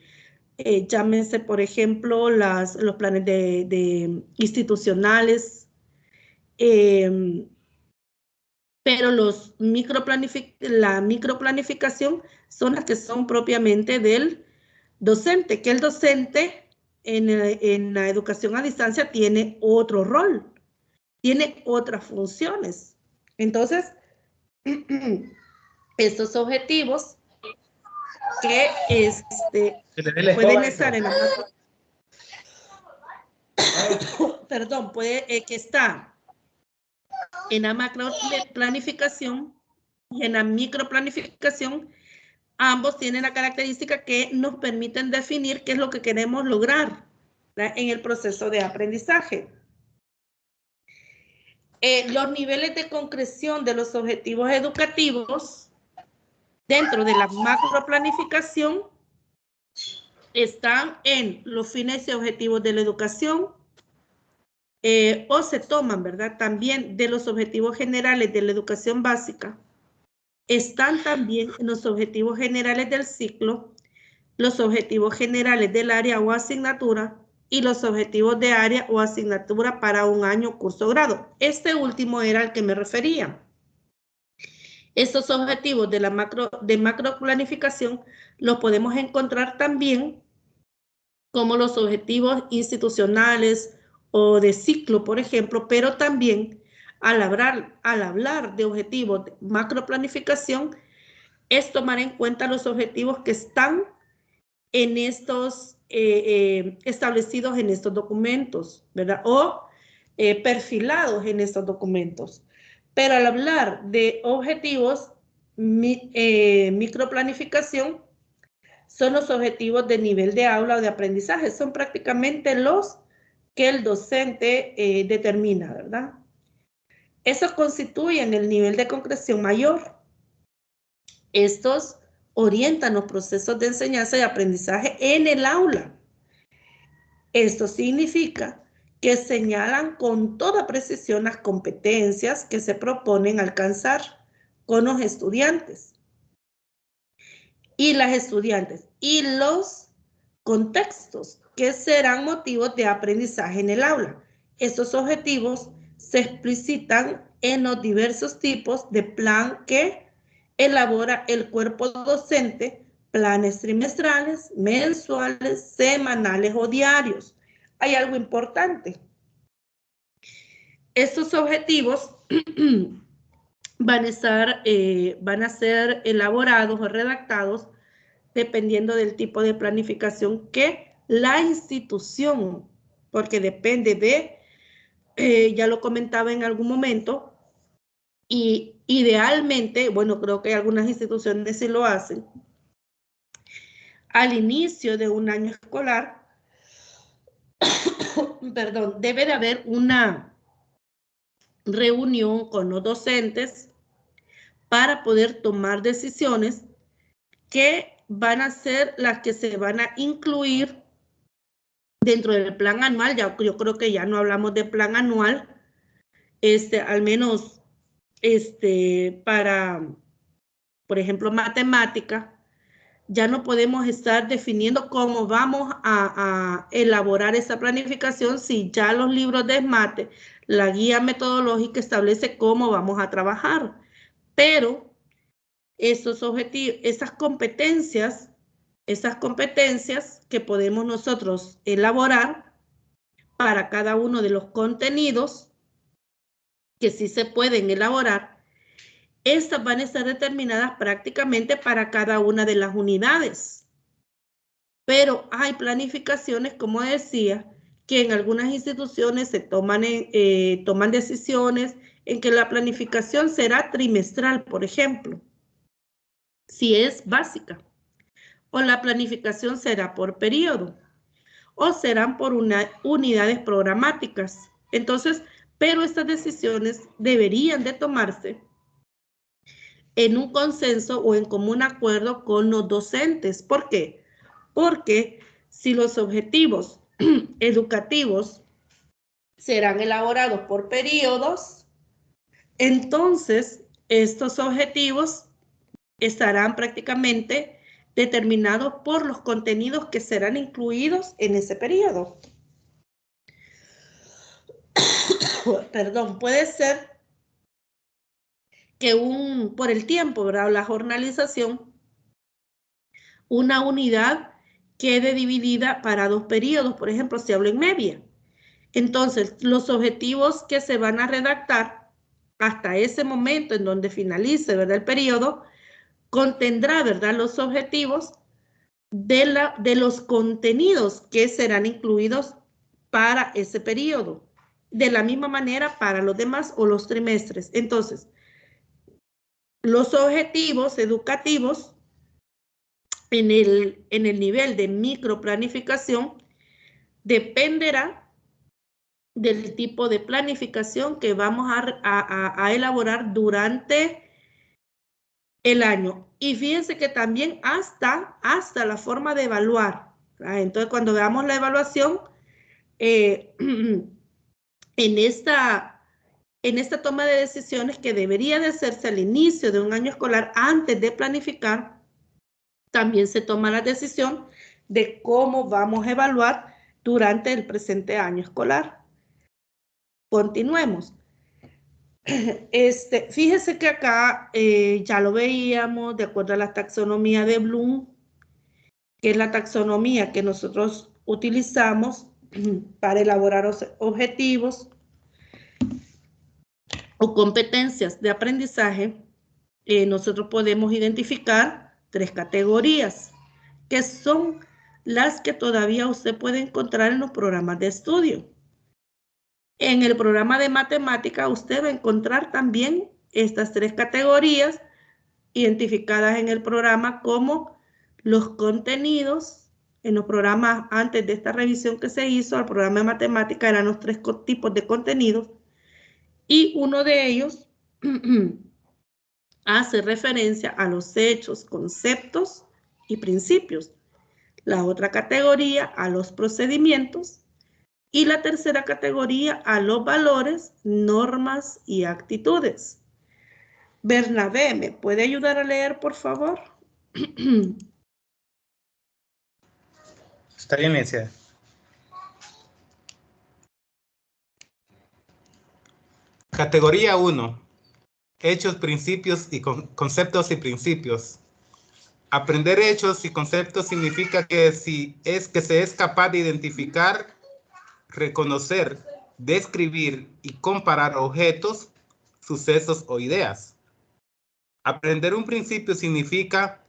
S2: llámense, por ejemplo, los planes de institucionales, pero la microplanificación son las que son propiamente del docente, que el docente en la educación a distancia tiene otro rol, tiene otras funciones. Entonces, estos objetivos que pueden estar en la que está en la macroplanificación y en la microplanificación, ambos tienen la característica que nos permiten definir qué es lo que queremos lograr, ¿verdad?, en el proceso de aprendizaje. Los niveles de concreción de los objetivos educativos dentro de la macroplanificación están en los fines y objetivos de la educación, o se toman, ¿verdad?, también de los objetivos generales de la educación básica. Están también en los objetivos generales del ciclo, los objetivos generales del área o asignatura y los objetivos de área o asignatura para un año, curso o grado. Este último era al que me refería. Estos objetivos de macroplanificación los podemos encontrar también como los objetivos institucionales o de ciclo, por ejemplo, pero también al hablar de objetivos de macroplanificación es tomar en cuenta los objetivos que están en estos establecidos en estos documentos, ¿verdad? O perfilados en estos documentos. Pero al hablar de objetivos microplanificación, son los objetivos de nivel de aula o de aprendizaje. Son prácticamente los que el docente determina, ¿verdad? Esos constituyen el nivel de concreción mayor. Estos orientan los procesos de enseñanza y aprendizaje en el aula. Esto significa que señalan con toda precisión las competencias que se proponen alcanzar con los estudiantes y las estudiantes y los contextos que serán motivos de aprendizaje en el aula. Estos objetivos se explicitan en los diversos tipos de plan que elabora el cuerpo docente, planes trimestrales, mensuales, semanales o diarios. Hay algo importante. Estos objetivos van a ser elaborados o redactados dependiendo del tipo de planificación que la institución, porque depende de, ya lo comentaba en algún momento, y idealmente, bueno, creo que algunas instituciones sí lo hacen, al inicio de un año escolar, perdón, debe de haber una reunión con los docentes para poder tomar decisiones que van a ser las que se van a incluir dentro del plan anual. Ya, yo creo que ya no hablamos de plan anual, al menos para, por ejemplo, matemática. Ya no podemos estar definiendo cómo vamos a elaborar esa planificación si ya los libros de mate, la guía metodológica establece cómo vamos a trabajar. Pero esos objetivos, esas competencias que podemos nosotros elaborar para cada uno de los contenidos que sí se pueden elaborar, estas van a estar determinadas prácticamente para cada una de las unidades. Pero hay planificaciones, como decía, que en algunas instituciones se toman decisiones en que la planificación será trimestral, por ejemplo, si es básica, o la planificación será por periodo, o serán por unidades programáticas. Entonces, pero estas decisiones deberían de tomarse en un consenso o en común acuerdo con los docentes. ¿Por qué? Porque si los objetivos educativos serán elaborados por periodos, entonces estos objetivos estarán prácticamente determinados por los contenidos que serán incluidos en ese periodo. Perdón, puede ser que por el tiempo, ¿verdad? La jornalización, una unidad quede dividida para 2 periodos, por ejemplo, si hablo en media. Entonces, los objetivos que se van a redactar hasta ese momento en donde finalice, ¿verdad?, el periodo, contendrá, ¿verdad?, los objetivos de los contenidos que serán incluidos para ese periodo. De la misma manera para los demás o los trimestres. Entonces, los objetivos educativos en el nivel de microplanificación dependerá del tipo de planificación que vamos a elaborar durante el año. Y fíjense que también hasta la forma de evaluar. Entonces, cuando veamos la evaluación, en esta toma de decisiones que debería de hacerse al inicio de un año escolar, antes de planificar, también se toma la decisión de cómo vamos a evaluar durante el presente año escolar. Continuemos. Fíjese que acá ya lo veíamos de acuerdo a la taxonomía de Bloom, que es la taxonomía que nosotros utilizamos para elaborar objetivos o competencias de aprendizaje. Nosotros podemos identificar 3 categorías, que son las que todavía usted puede encontrar en los programas de estudio. En el programa de matemática usted va a encontrar también estas 3 categorías identificadas en el programa como los contenidos. En los programas antes de esta revisión que se hizo al programa de matemática eran los 3 tipos de contenidos y uno de ellos hace referencia a los hechos, conceptos y principios. La otra categoría a los procedimientos y la tercera categoría a los valores, normas y actitudes. Bernabé, ¿me puede ayudar a leer, por favor?
S1: Está bien, Licenciada. Categoría 1. Hechos, principios y conceptos y principios. Aprender hechos y conceptos significa que se es capaz de identificar, reconocer, describir y comparar objetos, sucesos o ideas. Aprender un principio significa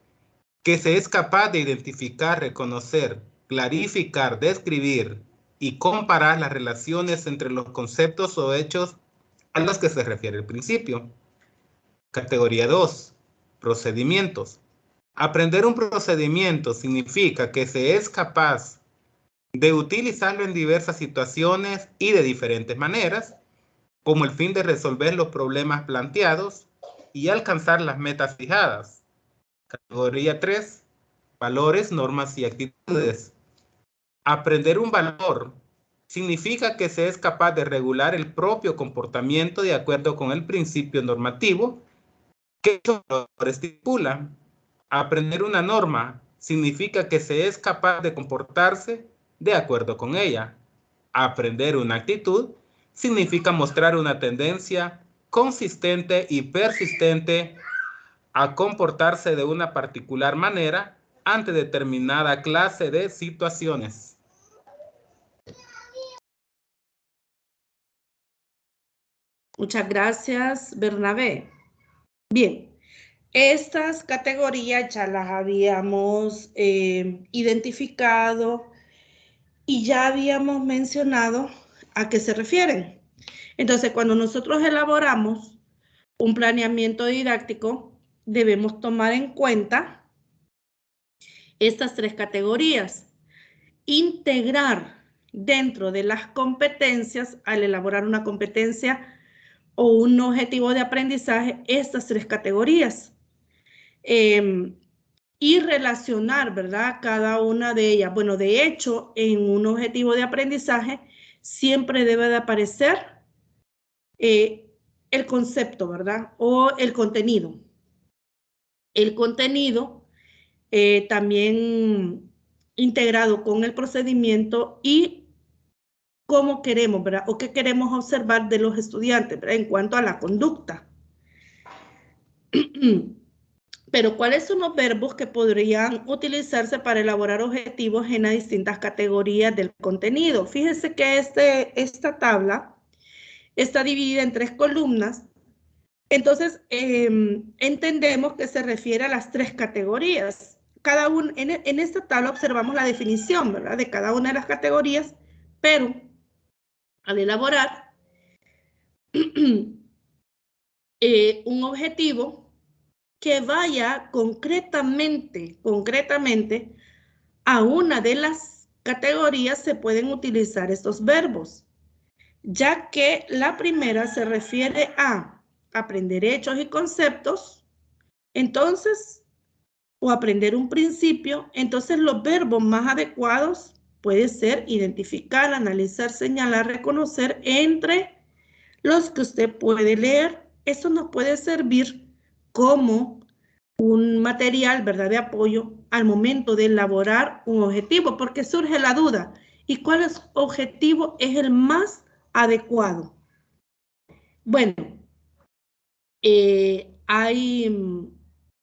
S1: que se es capaz de identificar, reconocer, clarificar, describir y comparar las relaciones entre los conceptos o hechos a los que se refiere el principio. Categoría 2. Procedimientos. Aprender un procedimiento significa que se es capaz de utilizarlo en diversas situaciones y de diferentes maneras, como el fin de resolver los problemas planteados y alcanzar las metas fijadas. Categoría 3. Valores, normas y actitudes. Aprender un valor significa que se es capaz de regular el propio comportamiento de acuerdo con el principio normativo que el valor estipula. Aprender una norma significa que se es capaz de comportarse de acuerdo con ella. Aprender una actitud significa mostrar una tendencia consistente y persistente a comportarse de una particular manera ante determinada clase de situaciones.
S2: Muchas gracias, Bernabé. Bien, estas categorías ya las habíamos identificado y ya habíamos mencionado a qué se refieren. Entonces, cuando nosotros elaboramos un planeamiento didáctico, debemos tomar en cuenta estas tres categorías. Integrar dentro de las competencias, al elaborar una competencia o un objetivo de aprendizaje, estas tres categorías. Y relacionar, ¿verdad? Cada una de ellas. Bueno, de hecho, en un objetivo de aprendizaje siempre debe de aparecer el concepto, ¿verdad? O el contenido. El contenido también integrado con el procedimiento y cómo queremos, ¿verdad? O qué queremos observar de los estudiantes, ¿verdad? En cuanto a la conducta. Pero, ¿cuáles son los verbos que podrían utilizarse para elaborar objetivos en las distintas categorías del contenido? Fíjense que esta tabla está dividida en 3 columnas. Entonces, entendemos que se refiere a las 3 categorías. Cada uno, en esta tabla observamos la definición, ¿verdad? De cada una de las categorías, pero al elaborar un objetivo que vaya concretamente a una de las categorías, se pueden utilizar estos verbos, ya que la primera se refiere a aprender hechos y conceptos, entonces, o aprender un principio. Entonces, los verbos más adecuados puede ser identificar, analizar, señalar, reconocer, entre los que usted puede leer. Eso nos puede servir como un material, ¿verdad?, de apoyo al momento de elaborar un objetivo, porque surge la duda, ¿y cuál objetivo es el más adecuado? Bueno,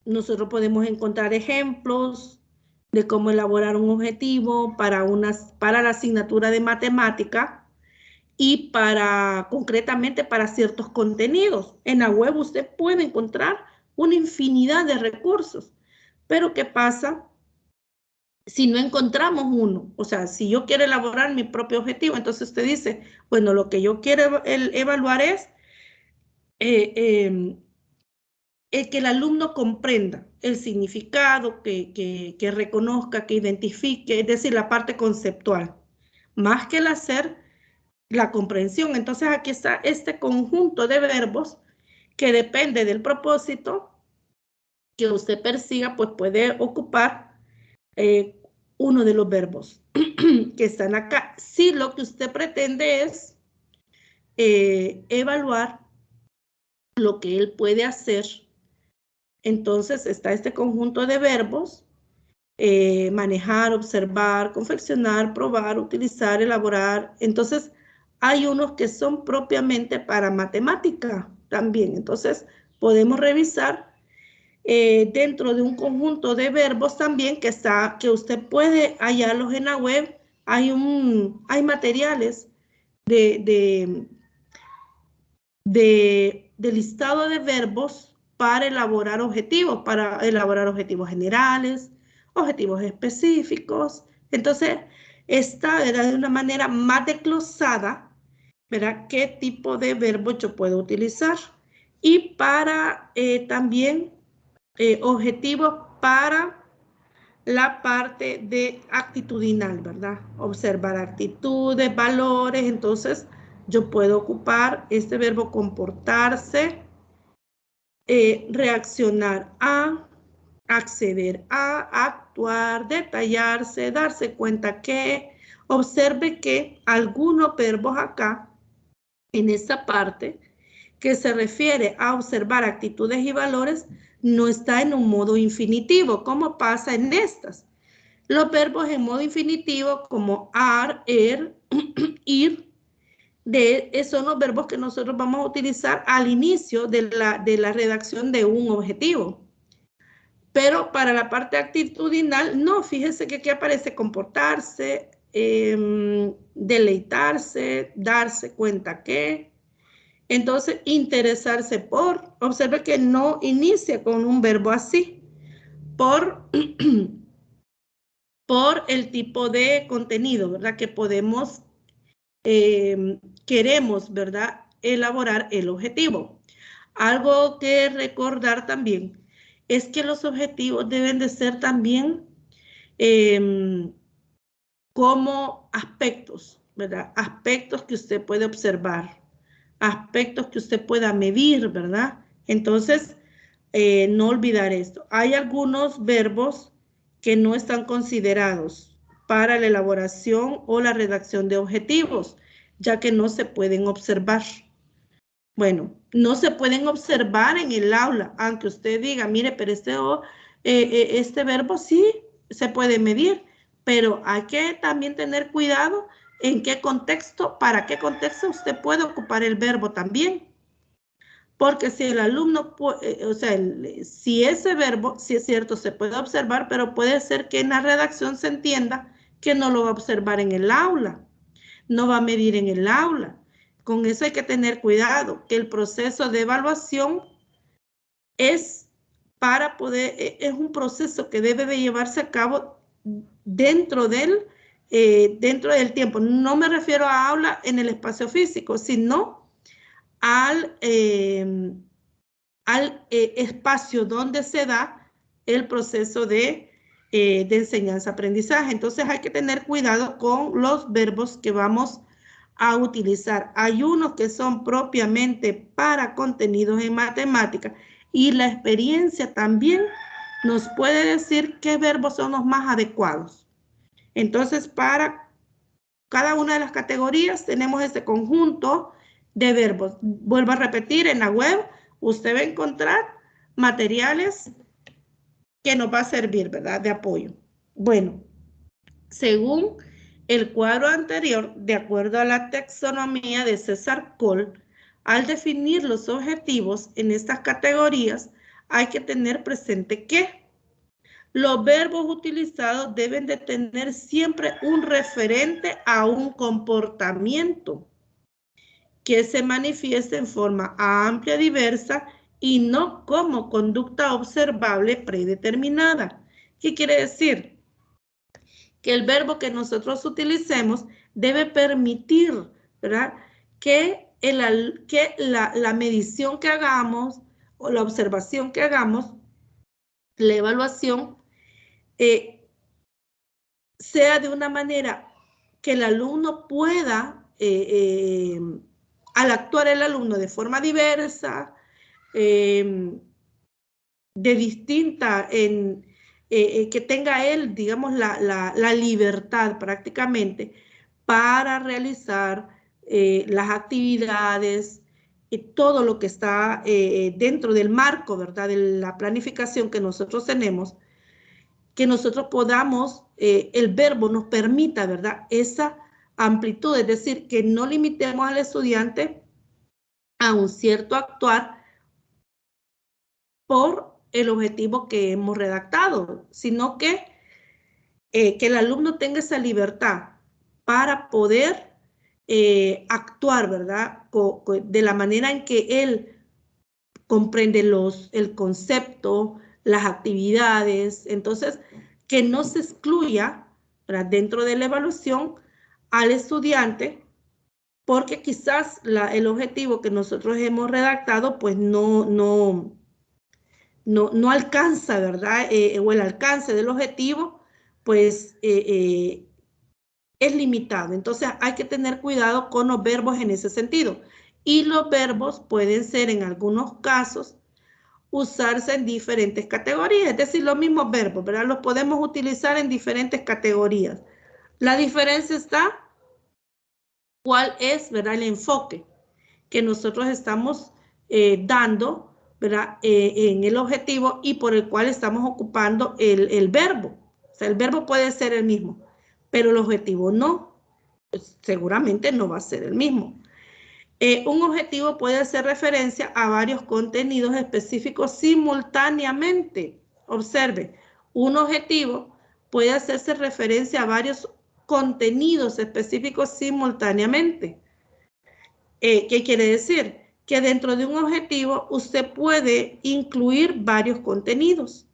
S2: nosotros podemos encontrar ejemplos de cómo elaborar un objetivo para la asignatura de matemática y concretamente para ciertos contenidos. En la web usted puede encontrar una infinidad de recursos, pero ¿qué pasa si no encontramos uno? O sea, si yo quiero elaborar mi propio objetivo, entonces usted dice, bueno, lo que yo quiero evaluar es que el alumno comprenda el significado, que reconozca, que identifique, es decir, la parte conceptual, más que el hacer la comprensión. Entonces aquí está este conjunto de verbos que depende del propósito que usted persiga, pues puede ocupar uno de los verbos que están acá. Si lo que usted pretende es evaluar lo que él puede hacer, entonces está este conjunto de verbos: manejar, observar, confeccionar, probar, utilizar, elaborar. Entonces hay unos que son propiamente para matemática también. Entonces podemos revisar dentro de un conjunto de verbos también que usted puede hallarlos en la web. Hay materiales de listado de verbos para elaborar objetivos generales, objetivos específicos. Entonces, está de una manera más desglosada, ¿verdad?, qué tipo de verbo yo puedo utilizar. Y para también objetivos para la parte de actitudinal, ¿verdad? Observar actitudes, valores. Entonces, yo puedo ocupar este verbo comportarse, reaccionar a, acceder a, actuar, detallarse, darse cuenta que. Observe que algunos verbos acá, en esta parte, que se refiere a observar actitudes y valores, no está en un modo infinitivo, como pasa en estas. Los verbos en modo infinitivo, como ar, ir, son los verbos que nosotros vamos a utilizar al inicio de la redacción de un objetivo. Pero para la parte actitudinal, no, fíjense que aquí aparece comportarse, deleitarse, darse cuenta que. Entonces, interesarse por. Observe que no inicia con un verbo así. Por por el tipo de contenido, ¿verdad? Que podemos, queremos, ¿verdad? Elaborar el objetivo. Algo que recordar también es que los objetivos deben de ser también como aspectos, ¿verdad? Aspectos que usted puede observar, aspectos que usted pueda medir, ¿verdad? Entonces, no olvidar esto. Hay algunos verbos que no están considerados para la elaboración o la redacción de objetivos, ya que no se pueden observar. Bueno, no se pueden observar en el aula, aunque usted diga, mire, pero este verbo sí se puede medir, pero hay que también tener cuidado en qué contexto, para qué contexto usted puede ocupar el verbo también. Porque si el alumno, o sea, si ese verbo, si es cierto, se puede observar, pero puede ser que en la redacción se entienda que no lo va a observar en el aula, no va a medir en el aula. Con eso hay que tener cuidado, que el proceso de evaluación es para poder, es un proceso que debe de llevarse a cabo dentro del tiempo. No me refiero a aula en el espacio físico, sino al espacio donde se da el proceso de enseñanza-aprendizaje. Entonces hay que tener cuidado con los verbos que vamos a utilizar. Hay unos que son propiamente para contenidos en matemáticas y la experiencia también nos puede decir qué verbos son los más adecuados. Entonces, para cada una de las categorías tenemos este conjunto de verbos. Vuelvo a repetir, en la web usted va a encontrar materiales que nos va a servir, ¿verdad? De apoyo. Bueno, según el cuadro anterior, de acuerdo a la taxonomía de César Cole, al definir los objetivos en estas categorías, hay que tener presente que los verbos utilizados deben de tener siempre un referente a un comportamiento que se manifieste en forma amplia, diversa y no como conducta observable predeterminada. ¿Qué quiere decir? Que el verbo que nosotros utilicemos debe permitir, ¿verdad? Que la medición que hagamos o la observación que hagamos, la evaluación, sea de una manera que el alumno pueda, al actuar el alumno de forma diversa, de distinta, que tenga él, digamos, la libertad prácticamente para realizar las actividades y todo lo que está dentro del marco, ¿verdad? De la planificación que nosotros tenemos, que nosotros podamos, el verbo nos permita, ¿verdad? Esa amplitud, es decir, que no limitemos al estudiante a un cierto actuar por el objetivo que hemos redactado, sino que el alumno tenga esa libertad para poder actuar, ¿verdad? De la manera en que él comprende el concepto, las actividades. Entonces, que no se excluya, ¿verdad?, dentro de la evaluación al estudiante, porque quizás el objetivo que nosotros hemos redactado pues no alcanza, ¿verdad? O el alcance del objetivo pues es limitado. Entonces hay que tener cuidado con los verbos en ese sentido. Y los verbos pueden ser en algunos casos usarse en diferentes categorías, es decir, los mismos verbos, ¿verdad? Los podemos utilizar en diferentes categorías. La diferencia está, ¿cuál es, verdad, el enfoque que nosotros estamos dando, ¿verdad? En el objetivo y por el cual estamos ocupando el verbo? O sea, el verbo puede ser el mismo, pero el objetivo no, pues, seguramente no va a ser el mismo. Un objetivo puede hacer referencia a varios contenidos específicos simultáneamente. Observe, un objetivo puede hacerse referencia a varios contenidos específicos simultáneamente. ¿Qué quiere decir? Que dentro de un objetivo usted puede incluir varios contenidos.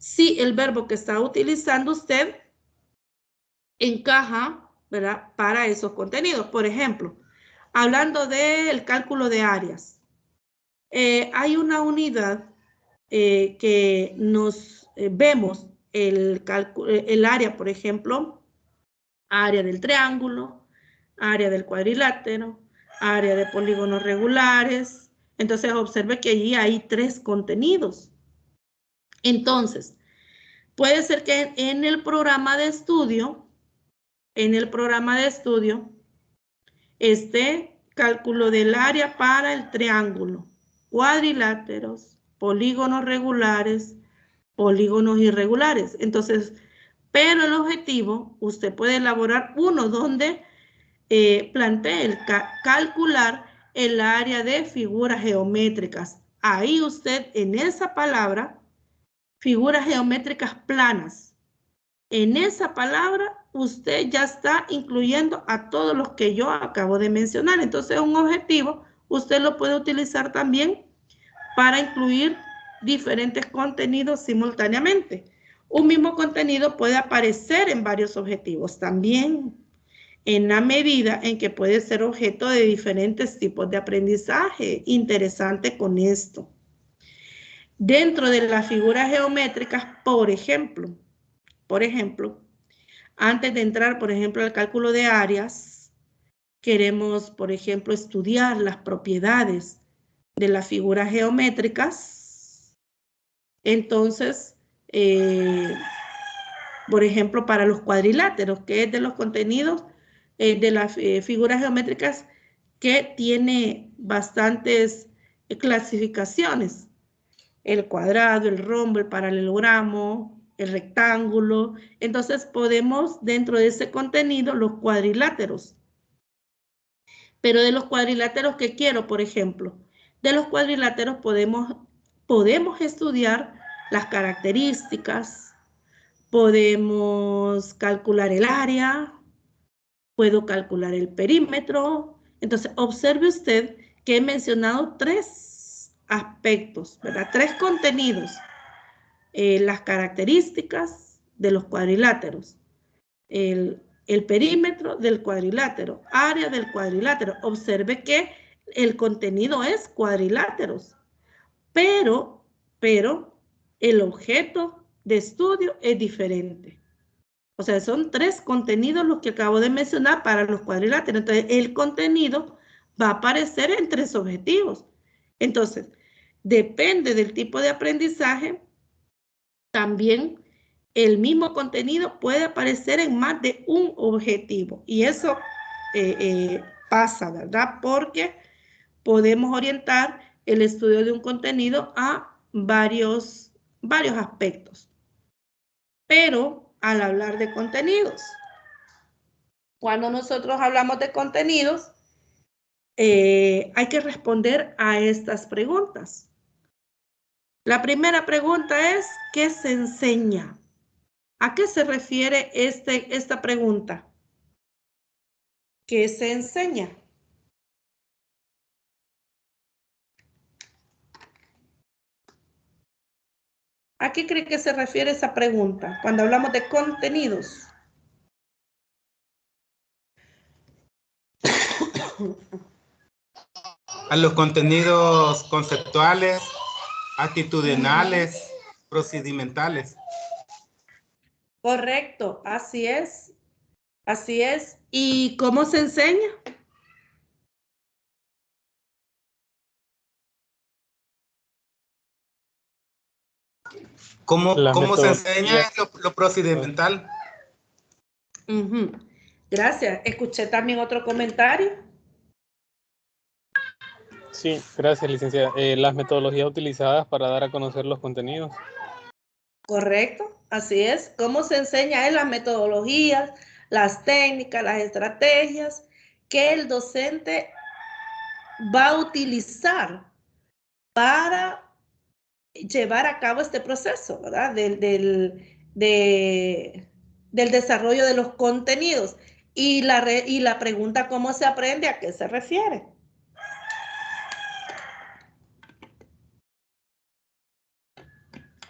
S2: si el verbo que está utilizando usted encaja, ¿verdad?, para esos contenidos. Por ejemplo, hablando del cálculo de áreas, hay una unidad que nos vemos el área, por ejemplo, área del triángulo, área del cuadrilátero, área de polígonos regulares. Entonces observe que allí hay 3 contenidos. Entonces, puede ser que en el programa de estudio, esté cálculo del área para el triángulo, cuadriláteros, polígonos regulares, polígonos irregulares. Entonces, pero el objetivo, usted puede elaborar uno donde plantee el calcular el área de figuras geométricas. Ahí usted, en esa palabra, figuras geométricas planas, en esa palabra usted ya está incluyendo a todos los que yo acabo de mencionar. Entonces, un objetivo usted lo puede utilizar también para incluir diferentes contenidos simultáneamente. Un mismo contenido puede aparecer en varios objetivos también, en la medida en que puede ser objeto de diferentes tipos de aprendizaje. Interesante con esto. Dentro de las figuras geométricas, por ejemplo, antes de entrar, por ejemplo, al cálculo de áreas, queremos, por ejemplo, estudiar las propiedades de las figuras geométricas. Entonces, por ejemplo, para los cuadriláteros, que es de los contenidos de las figuras geométricas que tiene bastantes clasificaciones. El cuadrado, el rombo, el paralelogramo, el rectángulo. Entonces podemos, dentro de ese contenido, los cuadriláteros. Pero de los cuadriláteros que quiero, por ejemplo, de los cuadriláteros podemos estudiar las características, podemos calcular el área, puedo calcular el perímetro. Entonces, observe usted que he mencionado 3 aspectos, ¿verdad? 3 contenidos. Las características de los cuadriláteros, el perímetro del cuadrilátero, área del cuadrilátero. Observe que el contenido es cuadriláteros, pero el objeto de estudio es diferente. O sea, son 3 contenidos los que acabo de mencionar para los cuadriláteros. Entonces, el contenido va a aparecer en 3 objetivos. Entonces, depende del tipo de aprendizaje. También el mismo contenido puede aparecer en más de un objetivo. Y eso pasa, ¿verdad? Porque podemos orientar el estudio de un contenido a varios aspectos. Pero al hablar de contenidos, cuando nosotros hablamos de contenidos, hay que responder a estas preguntas. La primera pregunta es, ¿qué se enseña? ¿A qué se refiere esta pregunta? ¿Qué se enseña? ¿A qué cree que se refiere esa pregunta cuando hablamos de contenidos?
S1: A los contenidos conceptuales, actitudinales, procedimentales.
S2: Correcto, así es. Así es. ¿Y cómo se enseña?
S1: ¿Cómo se enseña lo procedimental?
S2: Gracias. Escuché también otro comentario.
S7: Sí, gracias, licenciada. Las metodologías utilizadas para dar a conocer los contenidos.
S2: Correcto, así es. ¿Cómo se enseña? Es las metodologías, las técnicas, las estrategias que el docente va a utilizar para llevar a cabo este proceso, ¿verdad? Del desarrollo de los contenidos. Y la pregunta, ¿cómo se aprende? ¿A qué se refiere?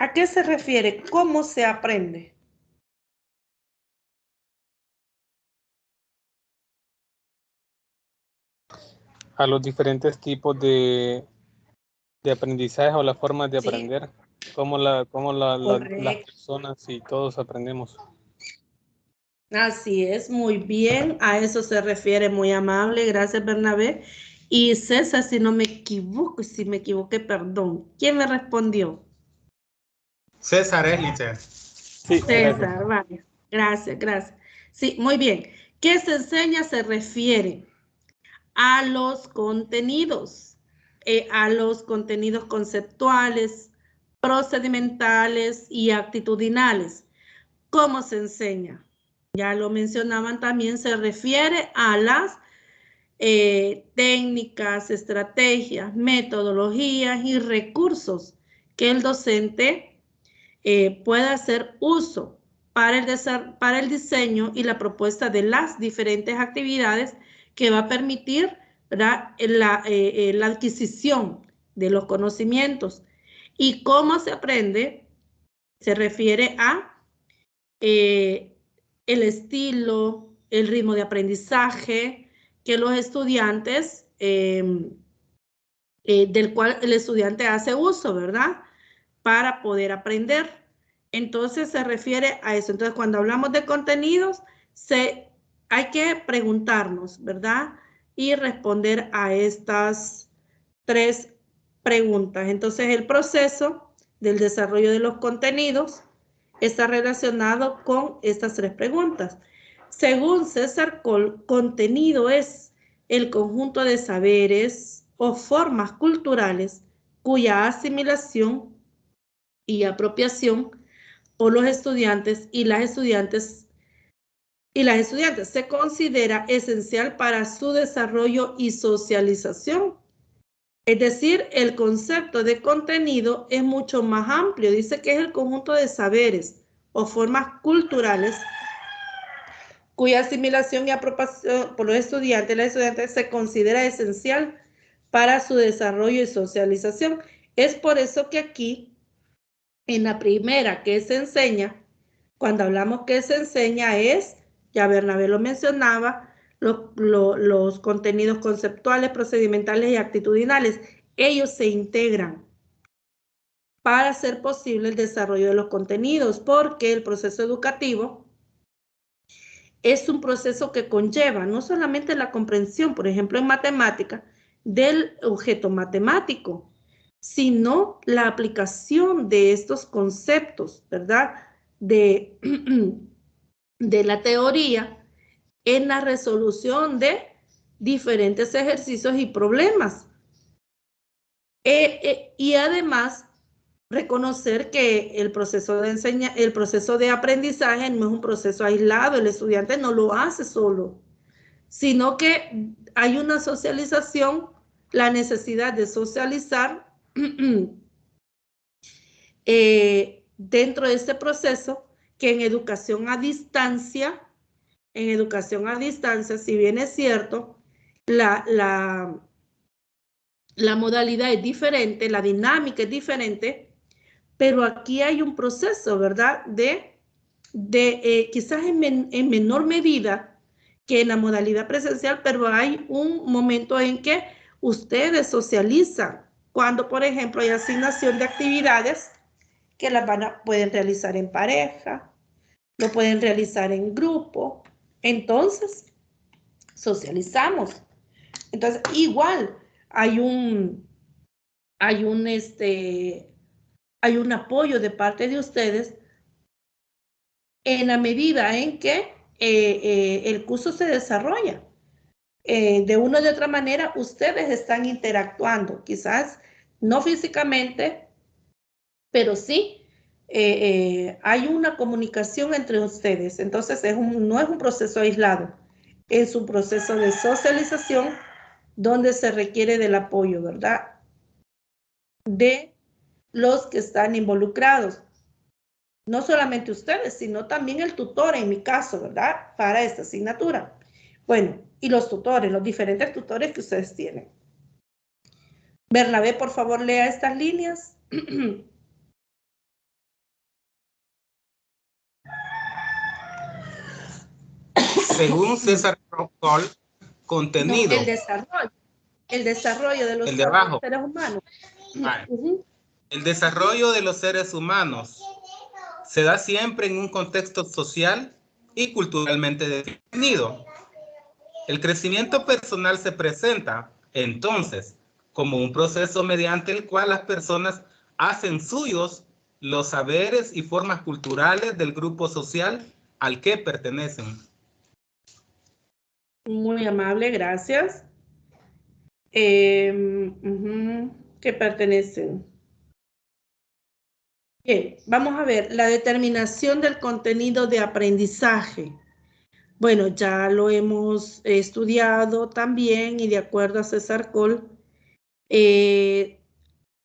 S2: ¿A qué se refiere? ¿Cómo se aprende?
S7: A los diferentes tipos de aprendizaje o las formas de
S2: Sí.
S7: aprender, cómo las personas y todos aprendemos.
S2: Así es, muy bien, a eso se refiere, muy amable, gracias Bernabé. Y César, si no me equivoco, si me equivoqué, perdón, ¿quién me respondió?
S1: César Elice.
S7: Sí,
S2: César, vale, gracias. Sí, muy bien. ¿Qué se enseña? Se refiere a los contenidos conceptuales, procedimentales y actitudinales. ¿Cómo se enseña? Ya lo mencionaban también, se refiere a las técnicas, estrategias, metodologías y recursos que el docente pueda hacer uso para el diseño y la propuesta de las diferentes actividades que va a permitir la adquisición de los conocimientos. ¿Y cómo se aprende? Se refiere a el estilo, el ritmo de aprendizaje que los estudiantes, del cual el estudiante hace uso, ¿verdad? Para poder aprender. Entonces se refiere a eso. Entonces cuando hablamos de contenidos, hay que preguntarnos, ¿verdad? Y responder a estas 3 preguntas. Entonces el proceso del desarrollo de los contenidos está relacionado con estas 3 preguntas. Según César Cole, contenido es el conjunto de saberes o formas culturales cuya asimilación y apropiación por los estudiantes y las estudiantes se considera esencial para su desarrollo y socialización. Es decir, el concepto de contenido es mucho más amplio. Dice que es el conjunto de saberes o formas culturales cuya asimilación y apropiación por los estudiantes y las estudiantes se considera esencial para su desarrollo y socialización. Es por eso que aquí, en la primera que se enseña, cuando hablamos que se enseña es, ya Bernabé lo mencionaba, los contenidos conceptuales, procedimentales y actitudinales. Ellos se integran para hacer posible el desarrollo de los contenidos, porque el proceso educativo es un proceso que conlleva no solamente la comprensión, por ejemplo, en matemática, del objeto matemático, sino la aplicación de estos conceptos, ¿verdad? De la teoría en la resolución de diferentes ejercicios y problemas. Y además, reconocer que el proceso de aprendizaje no es un proceso aislado, el estudiante no lo hace solo, sino que hay una socialización, la necesidad de socializar dentro de este proceso, que en educación a distancia, si bien es cierto, la modalidad es diferente, la dinámica es diferente, pero aquí hay un proceso, ¿verdad? Quizás en menor medida que en la modalidad presencial, pero hay un momento en que ustedes socializan, cuando, por ejemplo, hay asignación de actividades que las pueden realizar en pareja, lo pueden realizar en grupo, entonces socializamos. Entonces, igual hay un apoyo de parte de ustedes en la medida en que el curso se desarrolla. De una u otra manera, ustedes están interactuando, quizás no físicamente, pero sí hay una comunicación entre ustedes. Entonces, no es un proceso aislado, es un proceso de socialización donde se requiere del apoyo, ¿verdad? De los que están involucrados. No solamente ustedes, sino también el tutor, en mi caso, ¿verdad? Para esta asignatura. Bueno, y los tutores, los diferentes tutores que ustedes tienen. Bernabé, por favor, lea estas líneas.
S1: Según César Cole, contenido.
S2: No, el desarrollo de los
S1: El de abajo.
S2: seres humanos.
S1: Vale. El desarrollo de los seres humanos se da siempre en un contexto social y culturalmente definido. El crecimiento personal se presenta, entonces, como un proceso mediante el cual las personas hacen suyos los saberes y formas culturales del grupo social al que pertenecen.
S2: Muy amable, gracias. Que pertenecen. Bien, vamos a ver la determinación del contenido de aprendizaje. Bueno, ya lo hemos estudiado también y de acuerdo a César Cole,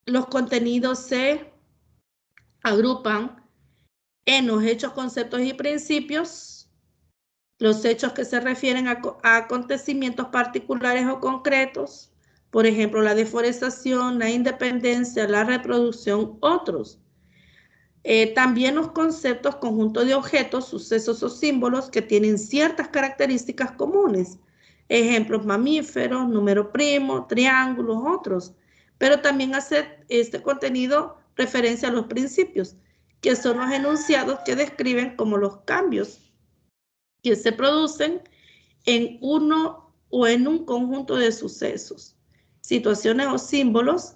S2: los contenidos se agrupan en los hechos, conceptos y principios, los hechos que se refieren a acontecimientos particulares o concretos, por ejemplo, la deforestación, la independencia, la reproducción, otros. También los conceptos, conjunto de objetos, sucesos o símbolos que tienen ciertas características comunes. Ejemplos, mamíferos, número primo, triángulos, otros. Pero también hace este contenido referencia a los principios, que son los enunciados que describen como los cambios que se producen en uno o en un conjunto de sucesos. Situaciones o símbolos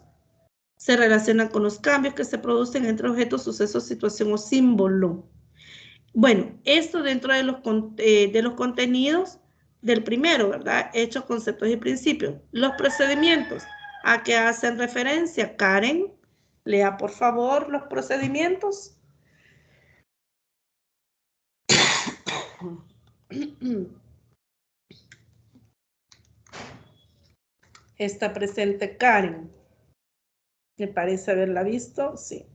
S2: se relacionan con los cambios que se producen entre objetos, sucesos, situación o símbolo. Bueno, esto dentro de los contenidos del primero, ¿verdad? Hechos, conceptos y principios. Los procedimientos a que hacen referencia. Karen, lea por favor los procedimientos. Está presente Karen. ¿Me parece haberla visto? Sí.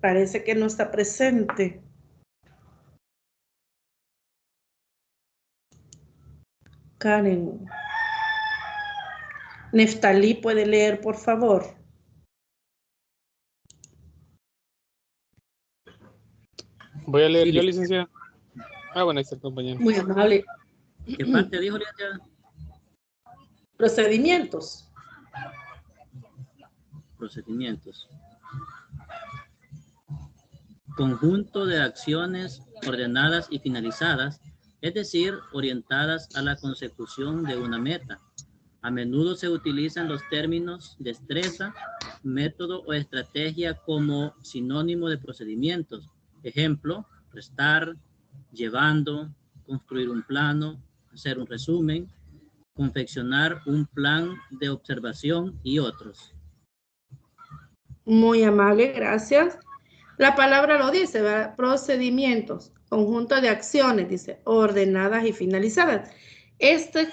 S2: Parece que no está presente. Karen. Neftalí, ¿puede leer, por favor?
S7: Voy a leer yo, licenciada. Ah, bueno, ahí está el compañero.
S2: Muy amable.
S6: ¿Qué parte dijo, licenciada?
S2: Procedimientos.
S6: Procedimientos. Conjunto de acciones ordenadas y finalizadas, es decir, orientadas a la consecución de una meta. A menudo se utilizan los términos destreza, método o estrategia como sinónimo de procedimientos. Ejemplo, prestar, llevando, construir un plano, hacer un resumen, confeccionar un plan de observación y otros.
S2: Muy amable, gracias. La palabra lo dice, ¿verdad? Procedimientos, conjunto de acciones, dice, ordenadas y finalizadas. Este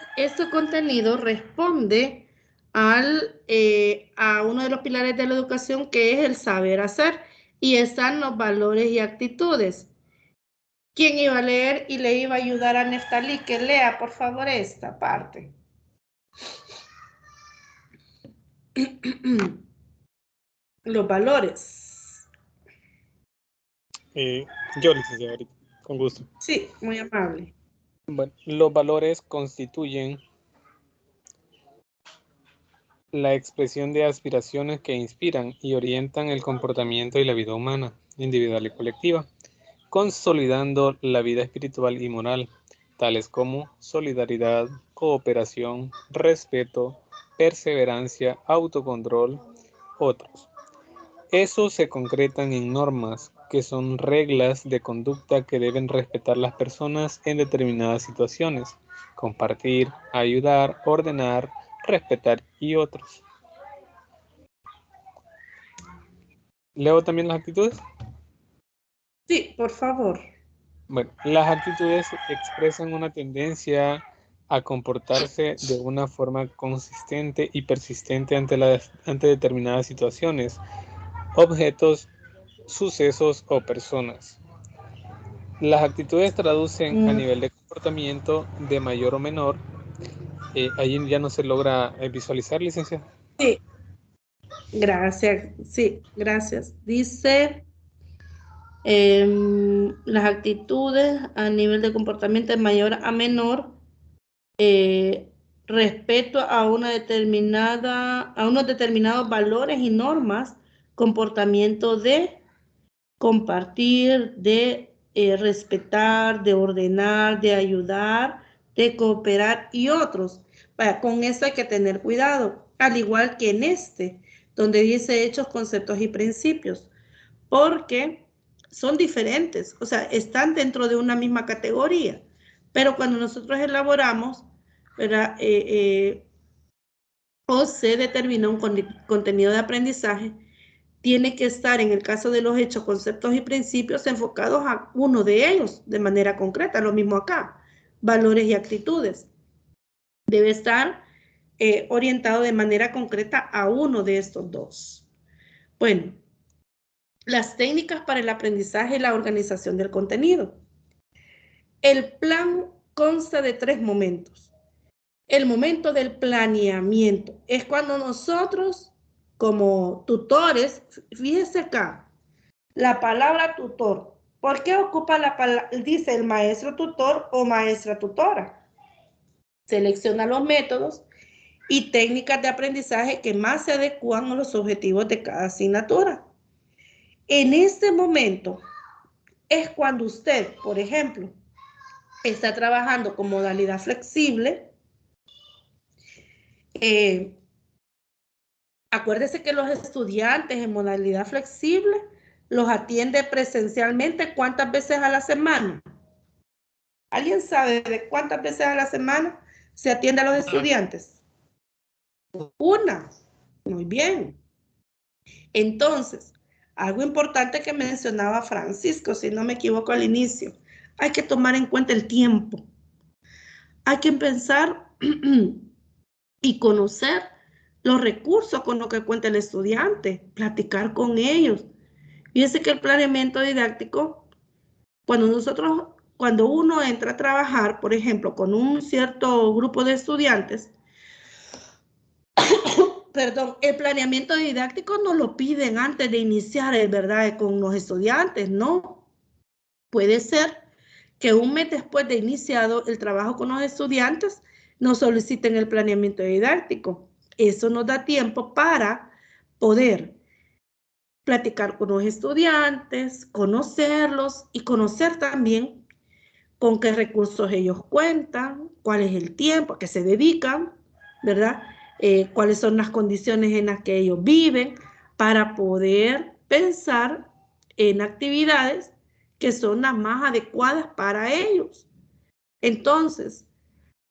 S2: contenido responde a uno de los pilares de la educación, que es el saber hacer, y están los valores y actitudes. ¿Quién iba a leer y le iba a ayudar a Neftalí? Que lea, por favor, esta parte. Los valores.
S7: Yo, licenciada, ahorita, con gusto.
S2: Sí, muy amable.
S7: Bueno, los valores constituyen la expresión de aspiraciones que inspiran y orientan el comportamiento y la vida humana, individual y colectiva, consolidando la vida espiritual y moral, tales como solidaridad, cooperación, respeto, perseverancia, autocontrol, otros. Esos se concretan en normas, que son reglas de conducta que deben respetar las personas en determinadas situaciones, compartir, ayudar, ordenar, respetar y otros. ¿Leo también las actitudes?
S2: Sí, por favor.
S7: Bueno, las actitudes expresan una tendencia a comportarse de una forma consistente y persistente ante determinadas situaciones, objetos, sucesos o personas. Las actitudes traducen a nivel de comportamiento de mayor o menor. Ahí ya no se logra visualizar, licenciada.
S2: Sí. Gracias, sí, gracias. Dice, las actitudes a nivel de comportamiento de mayor a menor, respeto a una determinada, a unos determinados valores y normas, comportamiento de compartir, de respetar, de ordenar, de ayudar, de cooperar y otros. Con eso hay que tener cuidado, al igual que en este, donde dice hechos, conceptos y principios, porque son diferentes, o sea, están dentro de una misma categoría, pero cuando nosotros elaboramos, ¿verdad? O se determina un contenido de aprendizaje, tiene que estar, en el caso de los hechos, conceptos y principios, enfocados a uno de ellos de manera concreta. Lo mismo acá, valores y actitudes. Debe estar orientado de manera concreta a uno de estos dos. Bueno, las técnicas para el aprendizaje y la organización del contenido. El plan consta de 3 momentos. El momento del planeamiento es cuando nosotros, como tutores, fíjese acá, la palabra tutor. ¿Por qué ocupa la palabra? Dice el maestro tutor o maestra tutora. Selecciona los métodos y técnicas de aprendizaje que más se adecúan a los objetivos de cada asignatura. En este momento es cuando usted, por ejemplo, está trabajando con modalidad flexible. Acuérdese que los estudiantes en modalidad flexible los atiende presencialmente ¿cuántas veces a la semana? ¿Alguien sabe de cuántas veces a la semana se atiende a los estudiantes? Una. Muy bien. Entonces, algo importante que mencionaba Francisco, si no me equivoco al inicio, hay que tomar en cuenta el tiempo. Hay que pensar y conocer los recursos con los que cuenta el estudiante, platicar con ellos. Fíjense que el planeamiento didáctico, cuando uno entra a trabajar, por ejemplo, con un cierto grupo de estudiantes, perdón, el planeamiento didáctico no lo piden antes de iniciar, ¿verdad? Con los estudiantes, no. Puede ser que un mes después de iniciado el trabajo con los estudiantes, nos soliciten el planeamiento didáctico. Eso nos da tiempo para poder platicar con los estudiantes, conocerlos y conocer también con qué recursos ellos cuentan, cuál es el tiempo a que se dedican, ¿verdad? Cuáles son las condiciones en las que ellos viven, para poder pensar en actividades que son las más adecuadas para ellos. Entonces,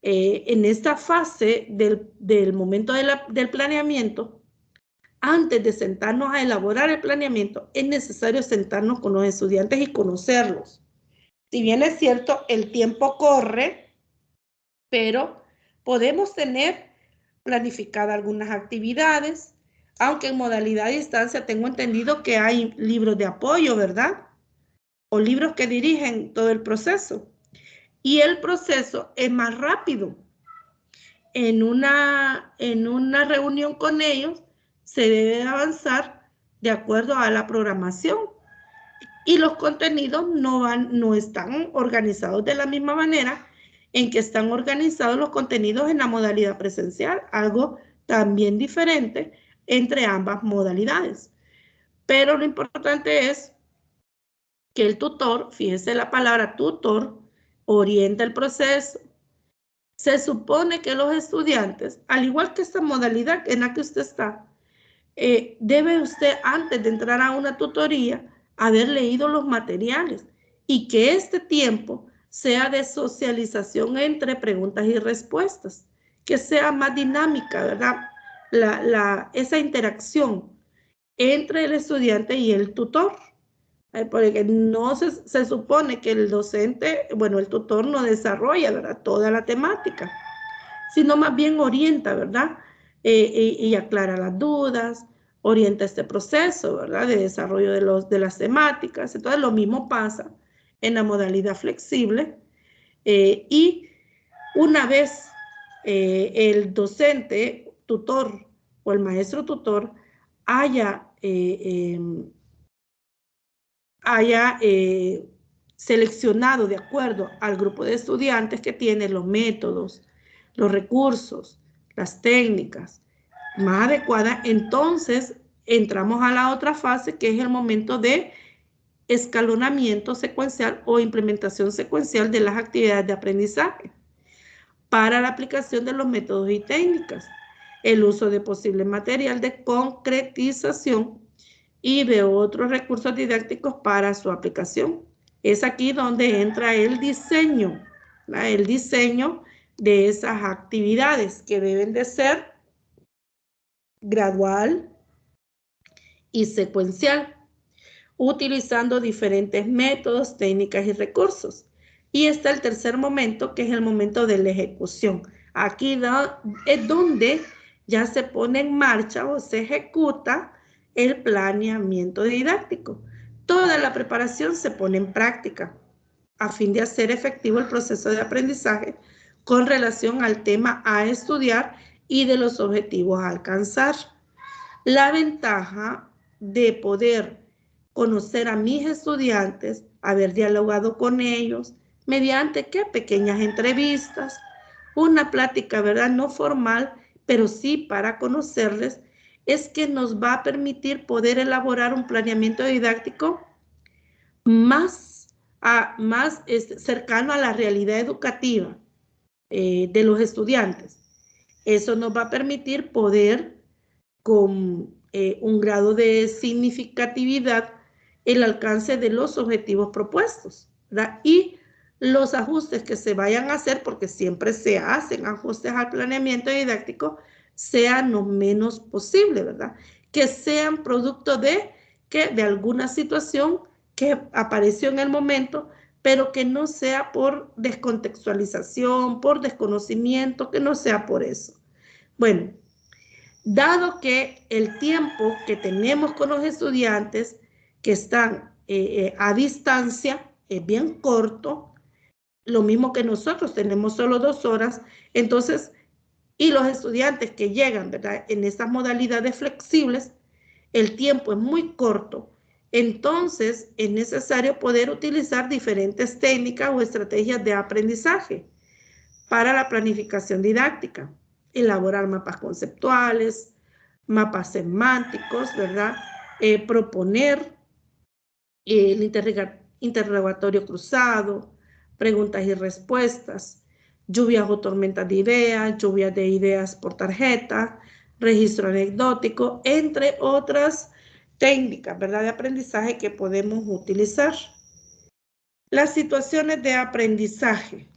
S2: en esta fase del momento del planeamiento, antes de sentarnos a elaborar el planeamiento, es necesario sentarnos con los estudiantes y conocerlos. Si bien es cierto, el tiempo corre, pero podemos tener planificadas algunas actividades, aunque en modalidad de distancia tengo entendido que hay libros de apoyo, ¿verdad? O libros que dirigen todo el proceso. Y el proceso es más rápido. En una reunión con ellos se debe avanzar de acuerdo a la programación. Y los contenidos no están organizados de la misma manera en que están organizados los contenidos en la modalidad presencial, algo también diferente entre ambas modalidades. Pero lo importante es que el tutor, fíjese la palabra tutor, orienta el proceso. Se supone que los estudiantes, al igual que esta modalidad en la que usted está, debe usted, antes de entrar a una tutoría, haber leído los materiales y que este tiempo sea de socialización entre preguntas y respuestas, que sea más dinámica, ¿verdad? Esa interacción entre el estudiante y el tutor, porque no se supone que el docente, bueno, el tutor no desarrolla, ¿verdad?, toda la temática, sino más bien orienta, ¿verdad? Y aclara las dudas, orienta este proceso, ¿verdad?, de desarrollo de las temáticas. Entonces, lo mismo pasa en la modalidad flexible. Y una vez el docente tutor o el maestro tutor haya seleccionado de acuerdo al grupo de estudiantes que tiene los métodos, los recursos, las técnicas más adecuadas, entonces entramos a la otra fase, que es el momento de escalonamiento secuencial o implementación secuencial de las actividades de aprendizaje para la aplicación de los métodos y técnicas, el uso de posible material de concretización y de otros recursos didácticos para su aplicación. Es aquí donde entra el diseño, ¿verdad? El diseño de esas actividades que deben de ser gradual y secuencial, utilizando diferentes métodos, técnicas y recursos. Y está el tercer momento, que es el momento de la ejecución. Aquí es donde ya se pone en marcha o se ejecuta el planeamiento didáctico. Toda la preparación se pone en práctica a fin de hacer efectivo el proceso de aprendizaje con relación al tema a estudiar y de los objetivos a alcanzar. La ventaja de poder conocer a mis estudiantes, haber dialogado con ellos, mediante ¿qué? Pequeñas entrevistas, una plática, ¿verdad? No formal, pero sí para conocerles, es que nos va a permitir poder elaborar un planeamiento didáctico más cercano a la realidad educativa de los estudiantes. Eso nos va a permitir poder, con un grado de significatividad, el alcance de los objetivos propuestos, ¿verdad? Y los ajustes que se vayan a hacer, porque siempre se hacen ajustes al planeamiento didáctico, sean lo menos posible, ¿verdad? Que sean producto de alguna situación que apareció en el momento, pero que no sea por descontextualización, por desconocimiento, que no sea por eso. Bueno, dado que el tiempo que tenemos con los estudiantes que están a distancia es bien corto, lo mismo que nosotros tenemos solo 2 horas, entonces, y los estudiantes que llegan, ¿verdad? En estas modalidades flexibles, el tiempo es muy corto, entonces es necesario poder utilizar diferentes técnicas o estrategias de aprendizaje para la planificación didáctica, elaborar mapas conceptuales, mapas semánticos, ¿verdad? Proponer el interrogatorio cruzado, preguntas y respuestas, lluvias o tormentas de ideas, lluvias de ideas por tarjeta, registro anecdótico, entre otras técnicas, ¿verdad? De aprendizaje que podemos utilizar. Las situaciones de aprendizaje.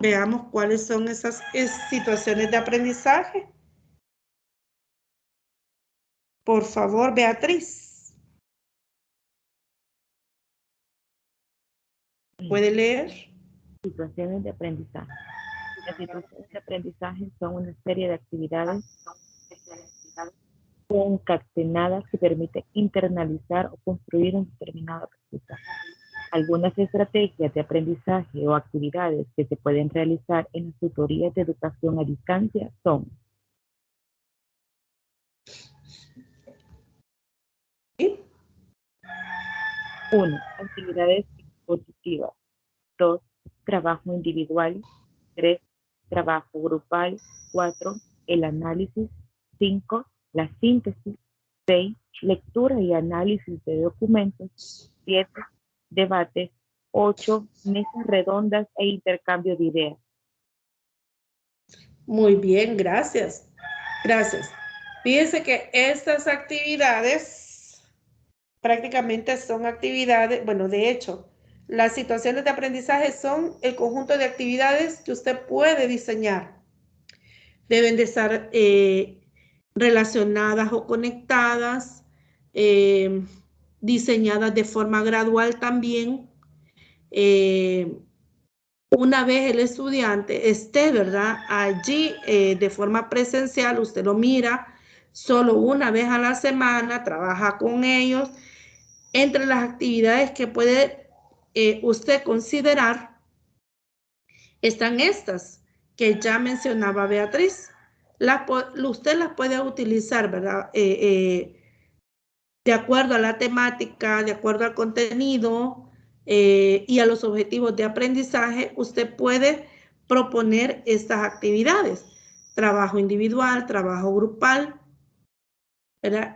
S2: Veamos cuáles son esas situaciones de aprendizaje. Por favor, Beatriz. ¿Puede leer?
S4: Situaciones de aprendizaje. Las situaciones de aprendizaje son una serie de actividades concatenadas que permiten internalizar o construir un determinado aprendizaje. Algunas estrategias de aprendizaje o actividades que se pueden realizar en las tutorías de educación a distancia son: 1. Actividades expositivas. 2. Trabajo individual. 3. Trabajo grupal. 4. El análisis. 5. La síntesis. 6. Lectura y análisis de documentos. 7. Debates. 8. Mesas redondas e intercambio de ideas.
S2: Muy bien, gracias. Gracias. Fíjense que estas actividades prácticamente son actividades, bueno, de hecho, las situaciones de aprendizaje son el conjunto de actividades que usted puede diseñar. Deben de estar relacionadas o conectadas, diseñadas de forma gradual también. Una vez el estudiante esté, ¿verdad? Allí de forma presencial, usted lo mira solo una vez a la semana, trabaja con ellos. Entre las actividades que puede usted considerar están estas que ya mencionaba Beatriz. Usted las puede utilizar, ¿verdad? de acuerdo a la temática, de acuerdo al contenido y a los objetivos de aprendizaje, usted puede proponer estas actividades. Trabajo individual, trabajo grupal, ¿verdad?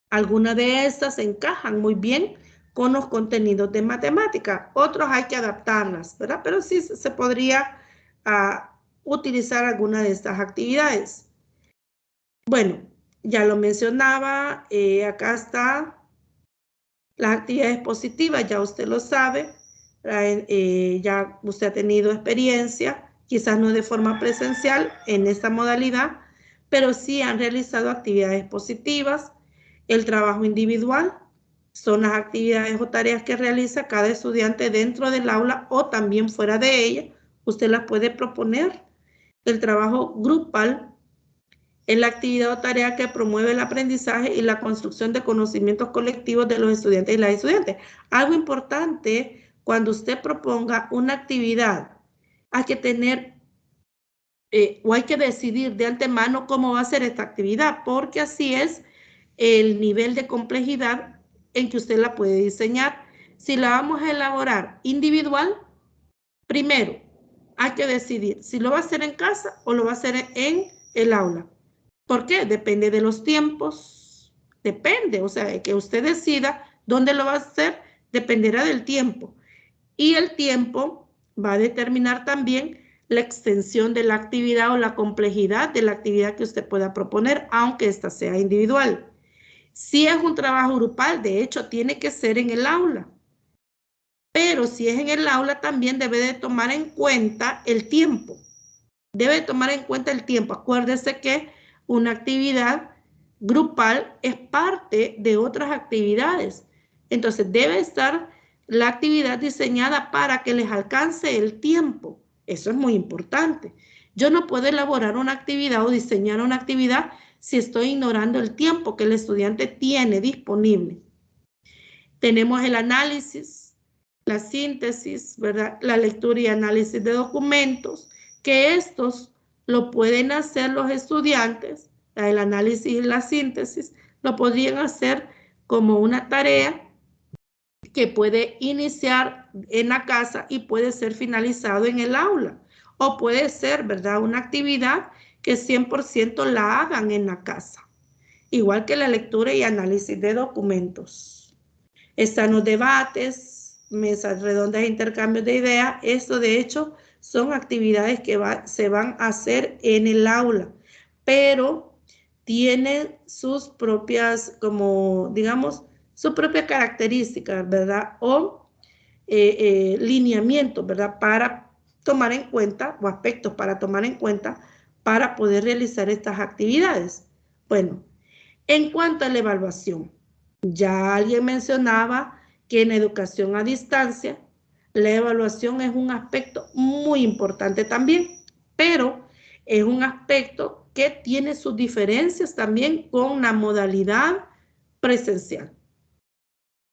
S2: Algunas de estas encajan muy bien con los contenidos de matemática. Otros hay que adaptarlas, ¿verdad? Pero sí se podría utilizar alguna de estas actividades. Bueno, ya lo mencionaba, acá está las actividades positivas, ya usted lo sabe, ya usted ha tenido experiencia, quizás no de forma presencial en esta modalidad, pero sí han realizado actividades positivas. El trabajo individual son las actividades o tareas que realiza cada estudiante dentro del aula o también fuera de ella. Usted las puede proponer. El trabajo grupal es la actividad o tarea que promueve el aprendizaje y la construcción de conocimientos colectivos de los estudiantes y las estudiantes. Algo importante, cuando usted proponga una actividad, hay que tener o hay que decidir de antemano cómo va a ser esta actividad, porque así es el nivel de complejidad en que usted la puede diseñar. Si la vamos a elaborar individual, primero hay que decidir si lo va a hacer en casa o lo va a hacer en el aula. ¿Por qué? Depende de los tiempos, depende, o sea, que usted decida dónde lo va a hacer, dependerá del tiempo. Y el tiempo va a determinar también la extensión de la actividad o la complejidad de la actividad que usted pueda proponer, aunque esta sea individual. Si es un trabajo grupal, de hecho, tiene que ser en el aula. Pero si es en el aula, también debe de tomar en cuenta el tiempo. Debe tomar en cuenta el tiempo. Acuérdese que una actividad grupal es parte de otras actividades. Entonces, debe estar la actividad diseñada para que les alcance el tiempo. Eso es muy importante. Yo no puedo elaborar una actividad o diseñar una actividad si estoy ignorando el tiempo que el estudiante tiene disponible. Tenemos el análisis, la síntesis, ¿verdad? La lectura y análisis de documentos, que estos lo pueden hacer los estudiantes, el análisis y la síntesis, lo podrían hacer como una tarea que puede iniciar en la casa y puede ser finalizado en el aula. O puede ser, ¿verdad?, una actividad que 100% la hagan en la casa. Igual que la lectura y análisis de documentos. Están los debates, mesas redondas e intercambios de ideas. Esto, de hecho, son actividades que se van a hacer en el aula, pero tienen sus propias, como digamos, sus propias características, ¿verdad? O lineamientos, ¿verdad? Para tomar en cuenta, o aspectos para tomar en cuenta para poder realizar estas actividades. Bueno, en cuanto a la evaluación, ya alguien mencionaba que en educación a distancia, la evaluación es un aspecto muy importante también, pero es un aspecto que tiene sus diferencias también con la modalidad presencial.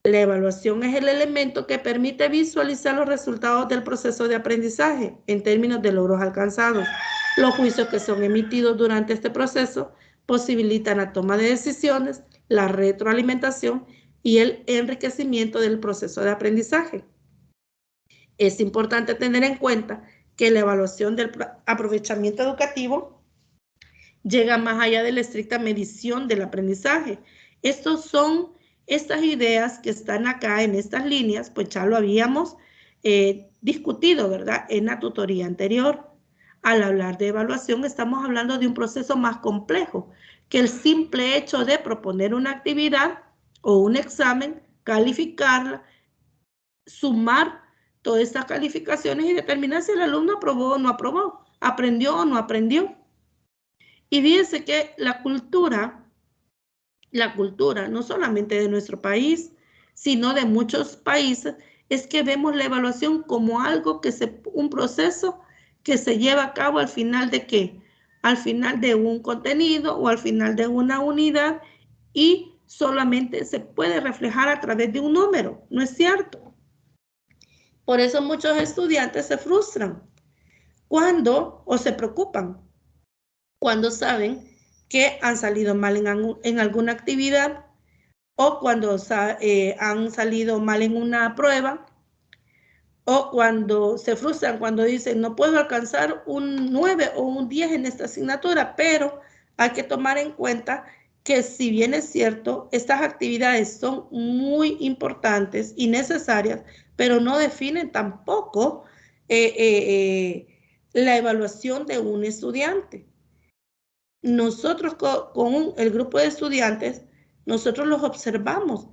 S2: La evaluación es el elemento que permite visualizar los resultados del proceso de aprendizaje en términos de logros alcanzados. Los juicios que son emitidos durante este proceso posibilitan la toma de decisiones, la retroalimentación y el enriquecimiento del proceso de aprendizaje. Es importante tener en cuenta que la evaluación del aprovechamiento educativo llega más allá de la estricta medición del aprendizaje. Estas ideas que están acá en estas líneas, pues ya lo habíamos discutido, ¿verdad?, en la tutoría anterior. Al hablar de evaluación, estamos hablando de un proceso más complejo que el simple hecho de proponer una actividad o un examen, calificarla, sumar todas estas calificaciones y determinar si el alumno aprobó o no aprobó, aprendió o no aprendió. Y fíjense que la cultura no solamente de nuestro país, sino de muchos países, es que vemos la evaluación como algo un proceso que se lleva a cabo al final de ¿qué? Al final de un contenido o al final de una unidad y solamente se puede reflejar a través de un número, ¿no es cierto? Por eso muchos estudiantes se frustran o se preocupan cuando saben que han salido mal en alguna actividad o cuando han salido mal en una prueba o cuando se frustran, cuando dicen no puedo alcanzar un 9 o un 10 en esta asignatura, pero hay que tomar en cuenta que si bien es cierto, estas actividades son muy importantes y necesarias, pero no definen tampoco la evaluación de un estudiante. Nosotros con el grupo de estudiantes, nosotros los observamos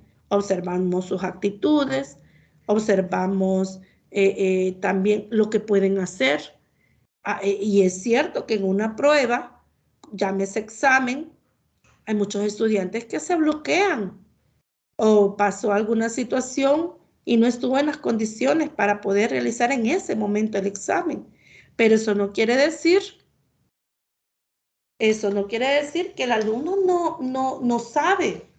S2: sus actitudes, observamos también lo que pueden hacer. Y es cierto que en una prueba, llámese examen, hay muchos estudiantes que se bloquean o pasó alguna situación y no estuvo en las condiciones para poder realizar en ese momento el examen. Pero eso no quiere decir que el alumno no sabe.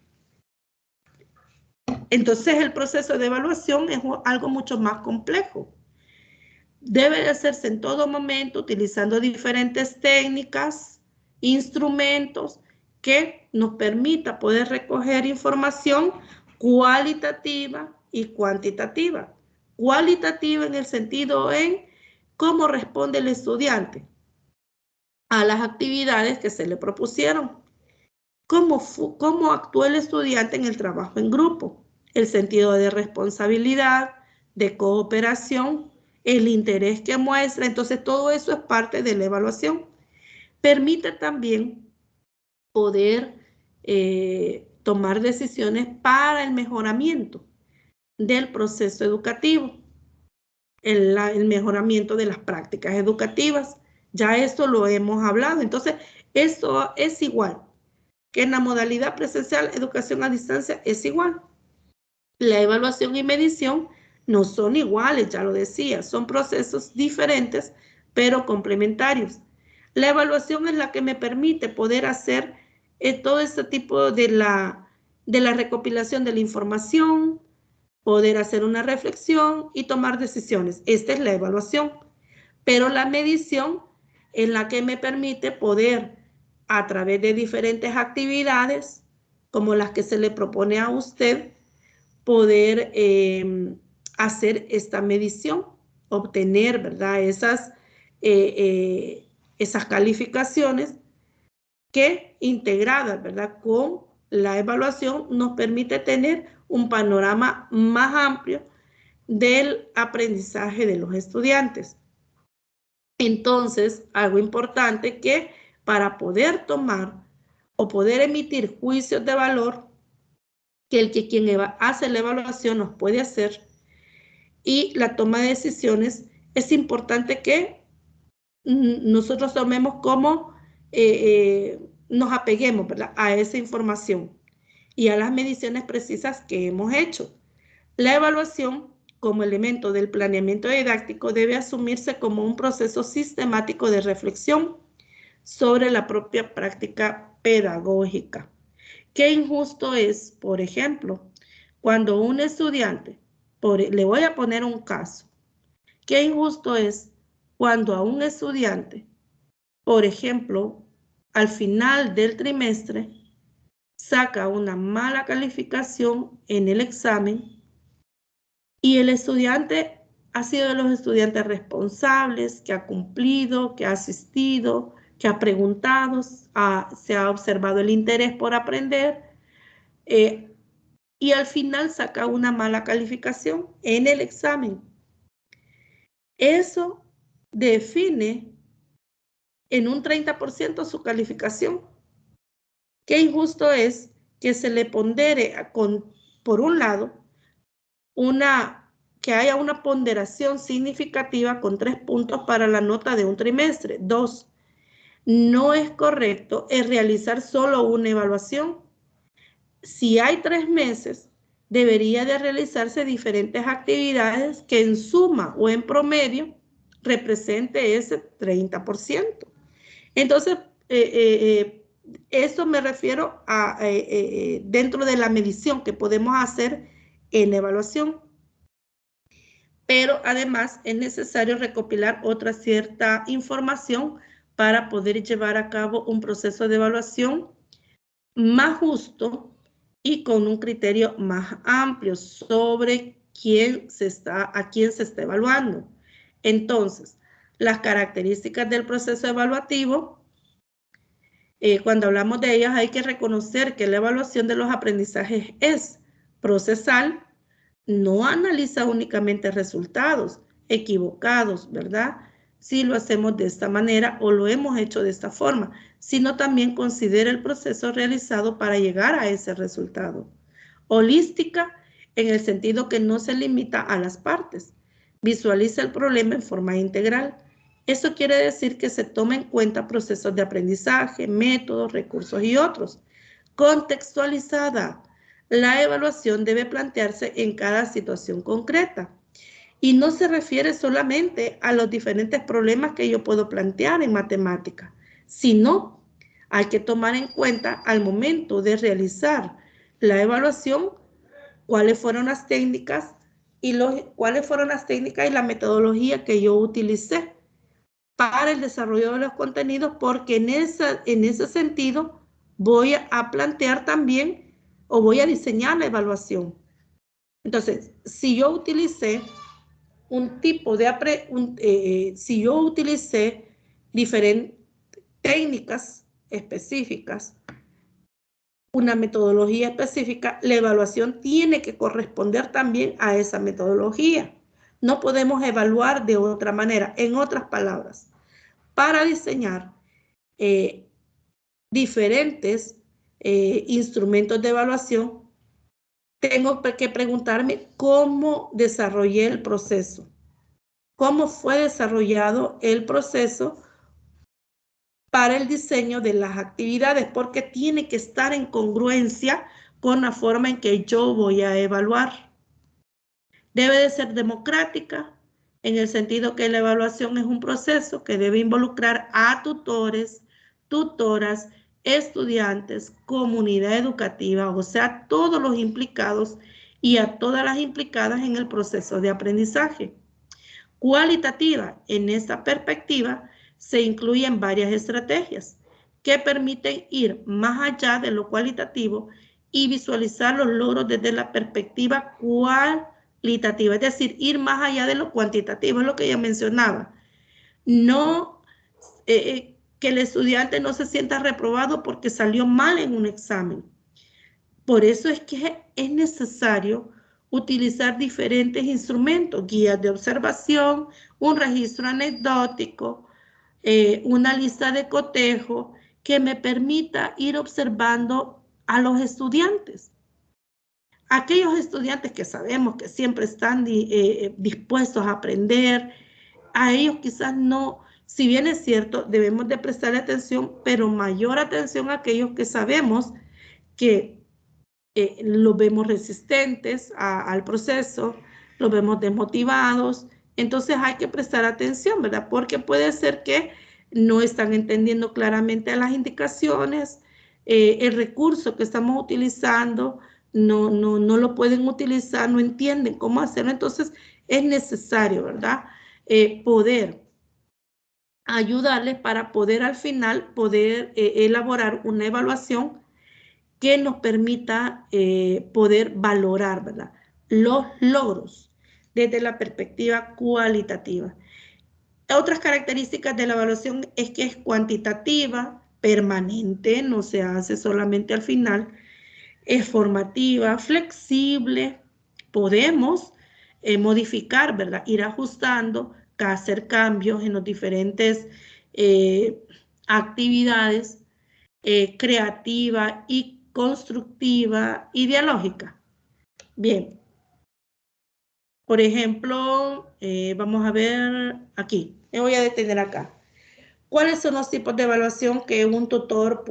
S2: Entonces el proceso de evaluación es algo mucho más complejo. Debe de hacerse en todo momento utilizando diferentes técnicas, instrumentos que nos permita poder recoger información cualitativa y cuantitativa. Cualitativa en el sentido en cómo responde el estudiante a las actividades que se le propusieron. Cómo actuó el estudiante en el trabajo en grupo, el sentido de responsabilidad, de cooperación, el interés que muestra. Entonces, todo eso es parte de la evaluación. Permite también poder tomar decisiones para el mejoramiento del proceso educativo, el mejoramiento de las prácticas educativas. Ya esto lo hemos hablado. Entonces, esto es igual que en la modalidad presencial, educación a distancia es igual. La evaluación y medición no son iguales, ya lo decía, son procesos diferentes, pero complementarios. La evaluación es la que me permite poder hacer todo este tipo de la recopilación de la información, poder hacer una reflexión y tomar decisiones. Esta es la evaluación. Pero la medición es la que me permite poder, a través de diferentes actividades, como las que se le propone a usted, poder hacer esta medición, obtener, ¿verdad? Esas calificaciones que, integradas, ¿verdad?, con la evaluación, nos permite tener un panorama más amplio del aprendizaje de los estudiantes. Entonces, algo importante que para poder tomar o poder emitir juicios de valor, que quien hace la evaluación nos puede hacer, y la toma de decisiones, es importante que nosotros tomemos como nos apeguemos, ¿verdad?, a esa información y a las mediciones precisas que hemos hecho. La evaluación como elemento del planeamiento didáctico debe asumirse como un proceso sistemático de reflexión sobre la propia práctica pedagógica. Qué injusto es, por ejemplo, cuando un estudiante, le voy a poner un caso, qué injusto es cuando a un estudiante, por ejemplo, al final del trimestre, saca una mala calificación en el examen y el estudiante ha sido de los estudiantes responsables, que ha cumplido, que ha asistido, que ha preguntado, se ha observado el interés por aprender, y al final saca una mala calificación en el examen. Eso define en un 30% su calificación. Qué injusto es que se le pondere por un lado, que haya una ponderación significativa con 3 puntos para la nota de un trimestre. 2, no es correcto realizar solo una evaluación. Si hay 3 meses, debería de realizarse diferentes actividades que en suma o en promedio represente ese 30%. Entonces, eso me refiero a dentro de la medición que podemos hacer en la evaluación. Pero además es necesario recopilar otra cierta información para poder llevar a cabo un proceso de evaluación más justo y con un criterio más amplio sobre a quién se está evaluando. Entonces, las características del proceso evaluativo, cuando hablamos de ellas hay que reconocer que la evaluación de los aprendizajes es procesal, no analiza únicamente resultados equivocados, ¿verdad? Si lo hacemos de esta manera o lo hemos hecho de esta forma, sino también considera el proceso realizado para llegar a ese resultado. Holística, en el sentido que no se limita a las partes. Visualiza el problema en forma integral. Eso quiere decir que se toma en cuenta procesos de aprendizaje, métodos, recursos y otros. Contextualizada. La evaluación debe plantearse en cada situación concreta y no se refiere solamente a los diferentes problemas que yo puedo plantear en matemática, sino hay que tomar en cuenta al momento de realizar la evaluación cuáles fueron las técnicas y la metodología que yo utilicé para el desarrollo de los contenidos, porque en ese sentido voy a plantear también o voy a diseñar la evaluación. Entonces, si yo utilicé si yo utilicé diferentes técnicas específicas, una metodología específica, la evaluación tiene que corresponder también a esa metodología. No podemos evaluar de otra manera. En otras palabras, para diseñar diferentes instrumentos de evaluación, tengo que preguntarme cómo desarrollé el proceso, cómo fue desarrollado el proceso para el diseño de las actividades, porque tiene que estar en congruencia con la forma en que yo voy a evaluar. Debe de ser democrática, en el sentido que la evaluación es un proceso que debe involucrar a tutores, tutoras, estudiantes, comunidad educativa, o sea, todos los implicados y a todas las implicadas en el proceso de aprendizaje. Cualitativa, en esta perspectiva, se incluyen varias estrategias que permiten ir más allá de lo cualitativo y visualizar los logros desde la perspectiva cualitativa, es decir, ir más allá de lo cuantitativo, es lo que ya mencionaba. No que el estudiante no se sienta reprobado porque salió mal en un examen. Por eso es que es necesario utilizar diferentes instrumentos, guías de observación, un registro anecdótico, una lista de cotejo que me permita ir observando a los estudiantes. Aquellos estudiantes que sabemos que siempre están dispuestos a aprender, a ellos quizás no, si bien es cierto, debemos de prestarle atención, pero mayor atención a aquellos que sabemos que los vemos resistentes al proceso, los vemos desmotivados. Entonces hay que prestar atención, ¿verdad? Porque puede ser que no están entendiendo claramente las indicaciones, el recurso que estamos utilizando, no lo pueden utilizar, no entienden cómo hacerlo. Entonces es necesario, ¿verdad? Poder ayudarles para poder al final elaborar una evaluación que nos permita poder valorar, ¿verdad?, los logros desde la perspectiva cualitativa. Otras características de la evaluación es que es cuantitativa, permanente, no se hace solamente al final, es formativa, flexible, podemos modificar, ¿verdad?, ir ajustando, hacer cambios en los diferentes actividades, creativa y constructiva y dialógica. Bien. Por ejemplo, vamos a ver aquí. Me voy a detener acá. ¿Cuáles son los tipos de evaluación que un tutor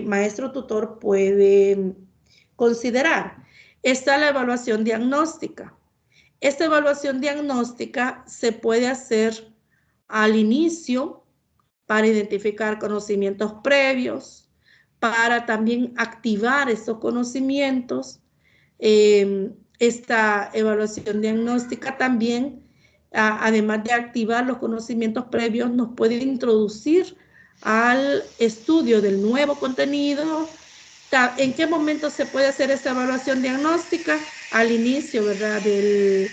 S2: maestro tutor puede considerar? Está la evaluación diagnóstica. Esta evaluación diagnóstica se puede hacer al inicio para identificar conocimientos previos, para también activar esos conocimientos. Esta evaluación diagnóstica también, además de activar los conocimientos previos, nos puede introducir al estudio del nuevo contenido. ¿En qué momento se puede hacer esta evaluación diagnóstica? Al inicio, ¿verdad? De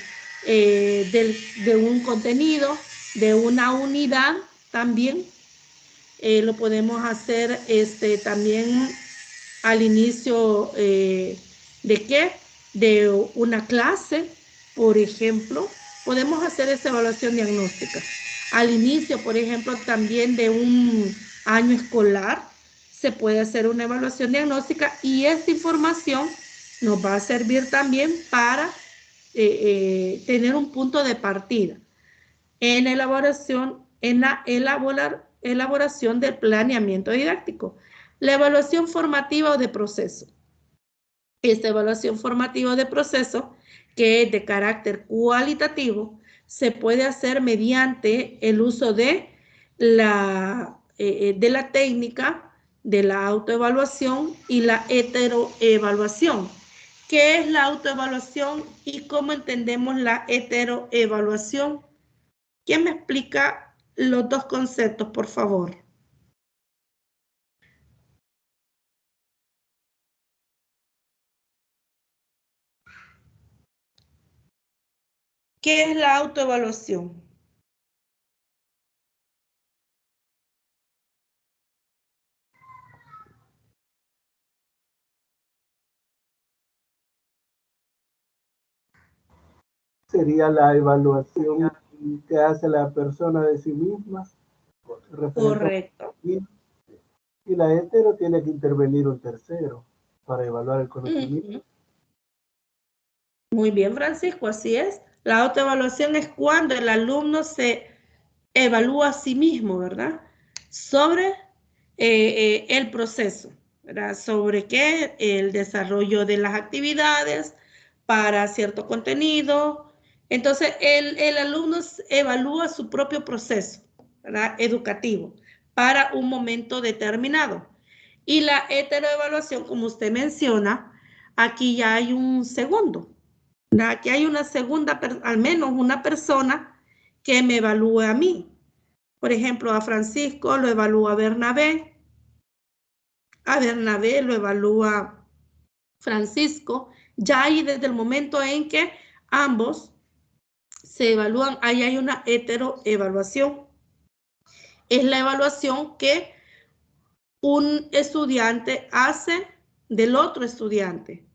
S2: un contenido, de una unidad también. Lo podemos hacer también al inicio ¿de qué? De una clase, por ejemplo. Podemos hacer esa evaluación diagnóstica. Al inicio, por ejemplo, también de un año escolar, se puede hacer una evaluación diagnóstica y esta información nos va a servir también para tener un punto de partida en la elaboración del planeamiento didáctico. La evaluación formativa o de proceso. Esta evaluación formativa o de proceso, que es de carácter cualitativo, se puede hacer mediante el uso de la técnica de la autoevaluación y la heteroevaluación. ¿Qué es la autoevaluación y cómo entendemos la heteroevaluación? ¿Quién me explica los dos conceptos, por favor? ¿Qué es la autoevaluación?
S3: Sería la evaluación que hace la persona de sí misma.
S2: Correcto.
S3: Y la hetero tiene que intervenir un tercero para evaluar el conocimiento.
S2: Muy bien, Francisco, así es. La autoevaluación es cuando el alumno se evalúa a sí mismo, ¿verdad? Sobre el proceso, ¿verdad? Sobre qué, el desarrollo de las actividades para cierto contenido. Entonces, el alumno evalúa su propio proceso, ¿verdad? Educativo para un momento determinado. Y la heteroevaluación, como usted menciona, aquí ya hay un segundo. Aquí hay una segunda, al menos una persona que me evalúe a mí. Por ejemplo, a Francisco lo evalúa Bernabé, a Bernabé lo evalúa Francisco. Ya ahí desde el momento en que ambos se evalúan, ahí hay una heteroevaluación. Es la evaluación que un estudiante hace del otro estudiante.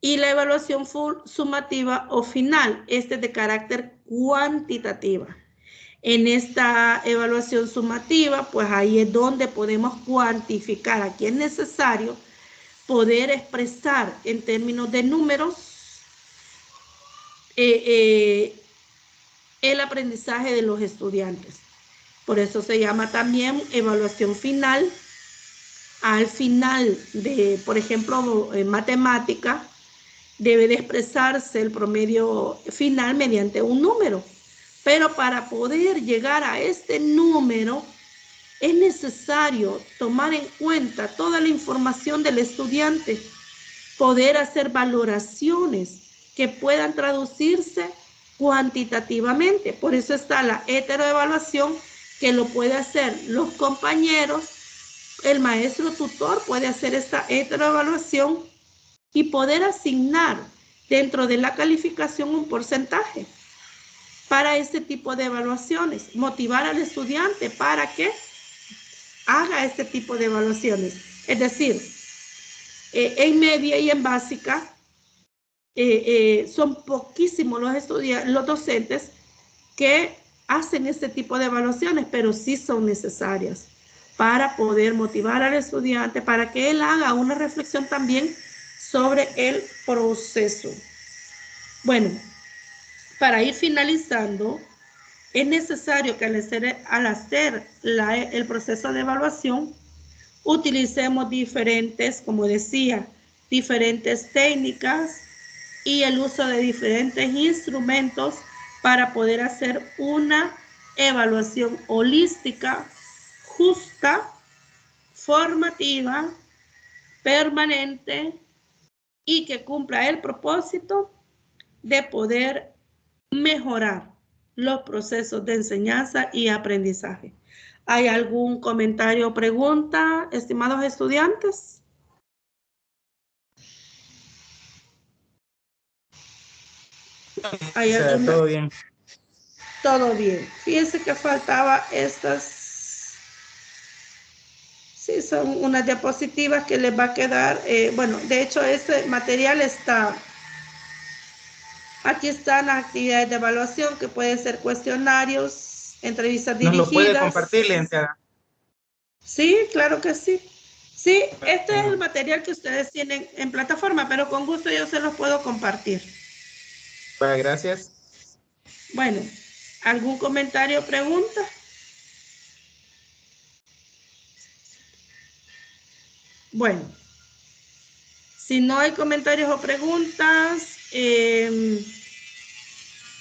S2: Y la evaluación sumativa o final, este es de carácter cuantitativa. En esta evaluación sumativa, pues ahí es donde podemos cuantificar. Aquí es necesario poder expresar en términos de números el aprendizaje de los estudiantes. Por eso se llama también evaluación final. Al final de, por ejemplo, en matemática, debe de expresarse el promedio final mediante un número. Pero para poder llegar a este número, es necesario tomar en cuenta toda la información del estudiante, poder hacer valoraciones que puedan traducirse cuantitativamente. Por eso está la heteroevaluación, que lo puede hacer los compañeros. El maestro tutor puede hacer esta heteroevaluación y poder asignar dentro de la calificación un porcentaje para este tipo de evaluaciones, motivar al estudiante para que haga este tipo de evaluaciones. Es decir, en media y en básica son poquísimos los docentes que hacen este tipo de evaluaciones, pero sí son necesarias para poder motivar al estudiante, para que él haga una reflexión también sobre el proceso. Bueno, para ir finalizando, es necesario que al hacer el proceso de evaluación, utilicemos diferentes, como decía, diferentes técnicas y el uso de diferentes instrumentos para poder hacer una evaluación holística, justa, formativa, permanente y que cumpla el propósito de poder mejorar los procesos de enseñanza y aprendizaje. ¿Hay algún comentario o pregunta, estimados estudiantes? ¿Hay alguna?
S1: Todo bien.
S2: Todo bien. Fíjense que faltaba estas. Sí, son unas diapositivas que les va a quedar. Bueno, de hecho, este material está. Aquí están las actividades de evaluación, que pueden ser cuestionarios, entrevistas
S1: ¿Nos
S2: dirigidas.
S1: lo puede compartir, licenciada?
S2: Sí, claro que sí. Sí, este es el material que ustedes tienen en plataforma, pero con gusto yo se los puedo compartir.
S1: Bueno, gracias.
S2: Bueno, ¿algún comentario o pregunta? Bueno, si no hay comentarios o preguntas,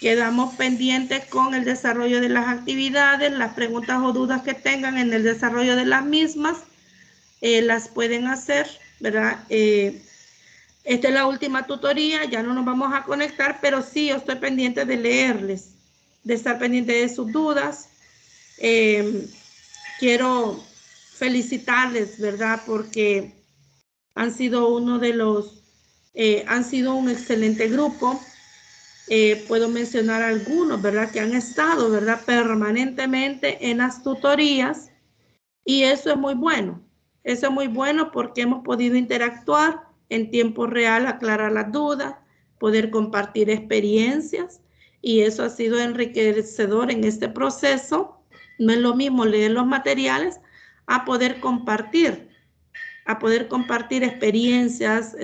S2: quedamos pendientes con el desarrollo de las actividades, las preguntas o dudas que tengan en el desarrollo de las mismas, las pueden hacer, ¿verdad? Esta es la última tutoría, ya no nos vamos a conectar, pero sí yo estoy pendiente de leerles, de estar pendiente de sus dudas. Quiero felicitarles, ¿verdad? Porque han sido han sido un excelente grupo. Puedo mencionar algunos, ¿verdad? Que han estado, ¿verdad? Permanentemente en las tutorías, y eso es muy bueno. Eso es muy bueno porque hemos podido interactuar en tiempo real, aclarar las dudas, poder compartir experiencias, y eso ha sido enriquecedor en este proceso. No es lo mismo leer los materiales a poder compartir experiencias,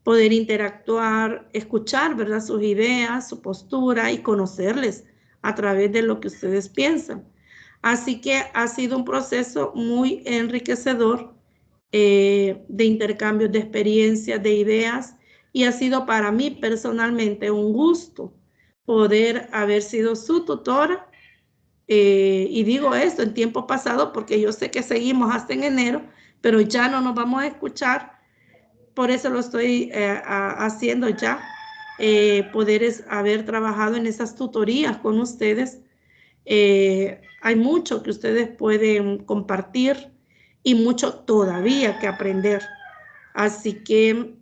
S2: poder interactuar, escuchar, ¿verdad? Sus ideas, su postura y conocerles a través de lo que ustedes piensan. Así que ha sido un proceso muy enriquecedor de intercambios de experiencias, de ideas, y ha sido para mí personalmente un gusto poder haber sido su tutora. Y digo esto en tiempo pasado porque yo sé que seguimos hasta en enero, pero ya no nos vamos a escuchar. Por eso lo estoy haciendo ya, poder haber trabajado en esas tutorías con ustedes. Hay mucho que ustedes pueden compartir y mucho todavía que aprender. Así que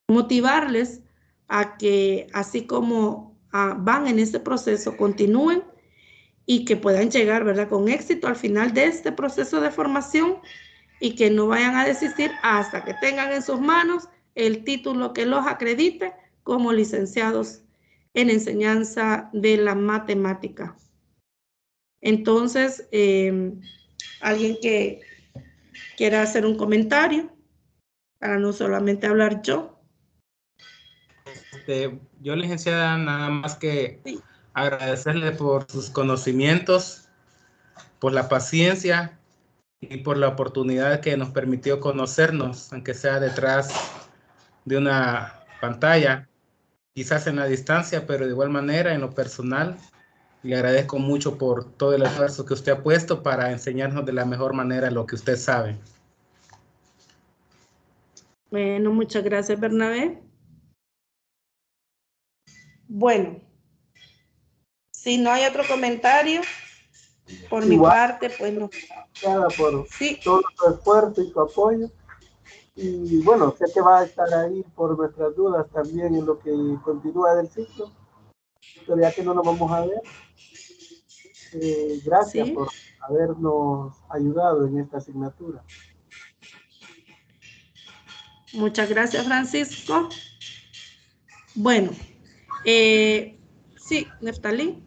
S2: motivarles a que así como van en este proceso, continúen y que puedan llegar, ¿verdad?, con éxito al final de este proceso de formación, y que no vayan a desistir hasta que tengan en sus manos el título que los acredite como licenciados en enseñanza de la matemática. Entonces, alguien que quiera hacer un comentario para no solamente hablar yo.
S1: Yo, licenciada, nada más que
S2: Sí.
S1: agradecerle por sus conocimientos, por la paciencia y por la oportunidad que nos permitió conocernos, aunque sea detrás de una pantalla, quizás en la distancia, pero de igual manera en lo personal. Le agradezco mucho por todo el esfuerzo que usted ha puesto para enseñarnos de la mejor manera lo que usted sabe.
S2: Bueno, muchas gracias, Bernabé. Bueno, si no hay otro comentario, por mi parte, pues no.
S3: Por
S2: Sí.
S3: todo su esfuerzo y su apoyo. Y bueno, sé que va a estar ahí por nuestras dudas también en lo que continúa del ciclo. Pero ya que no nos vamos a ver, gracias
S2: Sí.
S3: por habernos ayudado en esta asignatura.
S2: Muchas gracias, Francisco. Bueno, sí, Neftalí.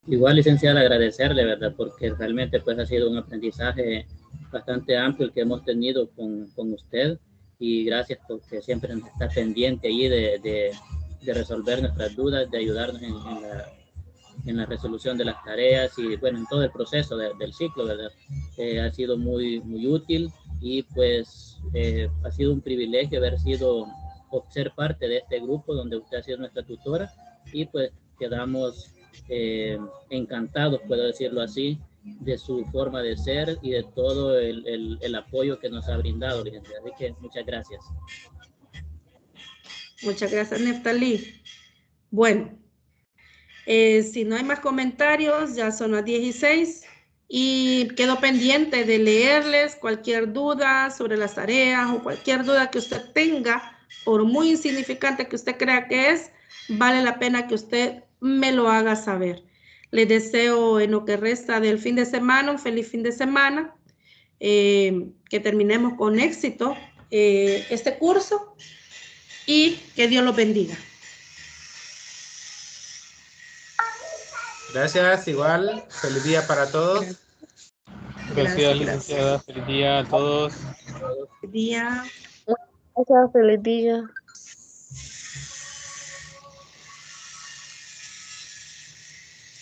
S6: Igual, licenciada, agradecerle, ¿verdad? Porque realmente pues ha sido un aprendizaje bastante amplio el que hemos tenido con usted, y gracias porque siempre nos está pendiente ahí de resolver nuestras dudas, de ayudarnos en la resolución de las tareas y bueno, en todo el proceso del ciclo, ¿verdad? Ha sido muy útil, y pues ha sido un privilegio ser parte de este grupo donde usted ha sido nuestra tutora, y pues quedamos encantados, puedo decirlo así, de su forma de ser y de todo el apoyo que nos ha brindado, licenciada. Así que muchas gracias.
S2: Muchas gracias, Neftalí. Bueno, Si no hay más comentarios, ya son las 16 y quedo pendiente de leerles cualquier duda sobre las tareas o cualquier duda que usted tenga, por muy insignificante que usted crea que es, vale la pena que usted me lo haga saber. Les deseo en lo que resta del fin de semana un feliz fin de semana, que terminemos con éxito este curso y que Dios los bendiga.
S1: Gracias, igual. Feliz día para todos.
S7: Gracias, licenciada. Feliz día a todos.
S2: Feliz día.
S8: Gracias, feliz día.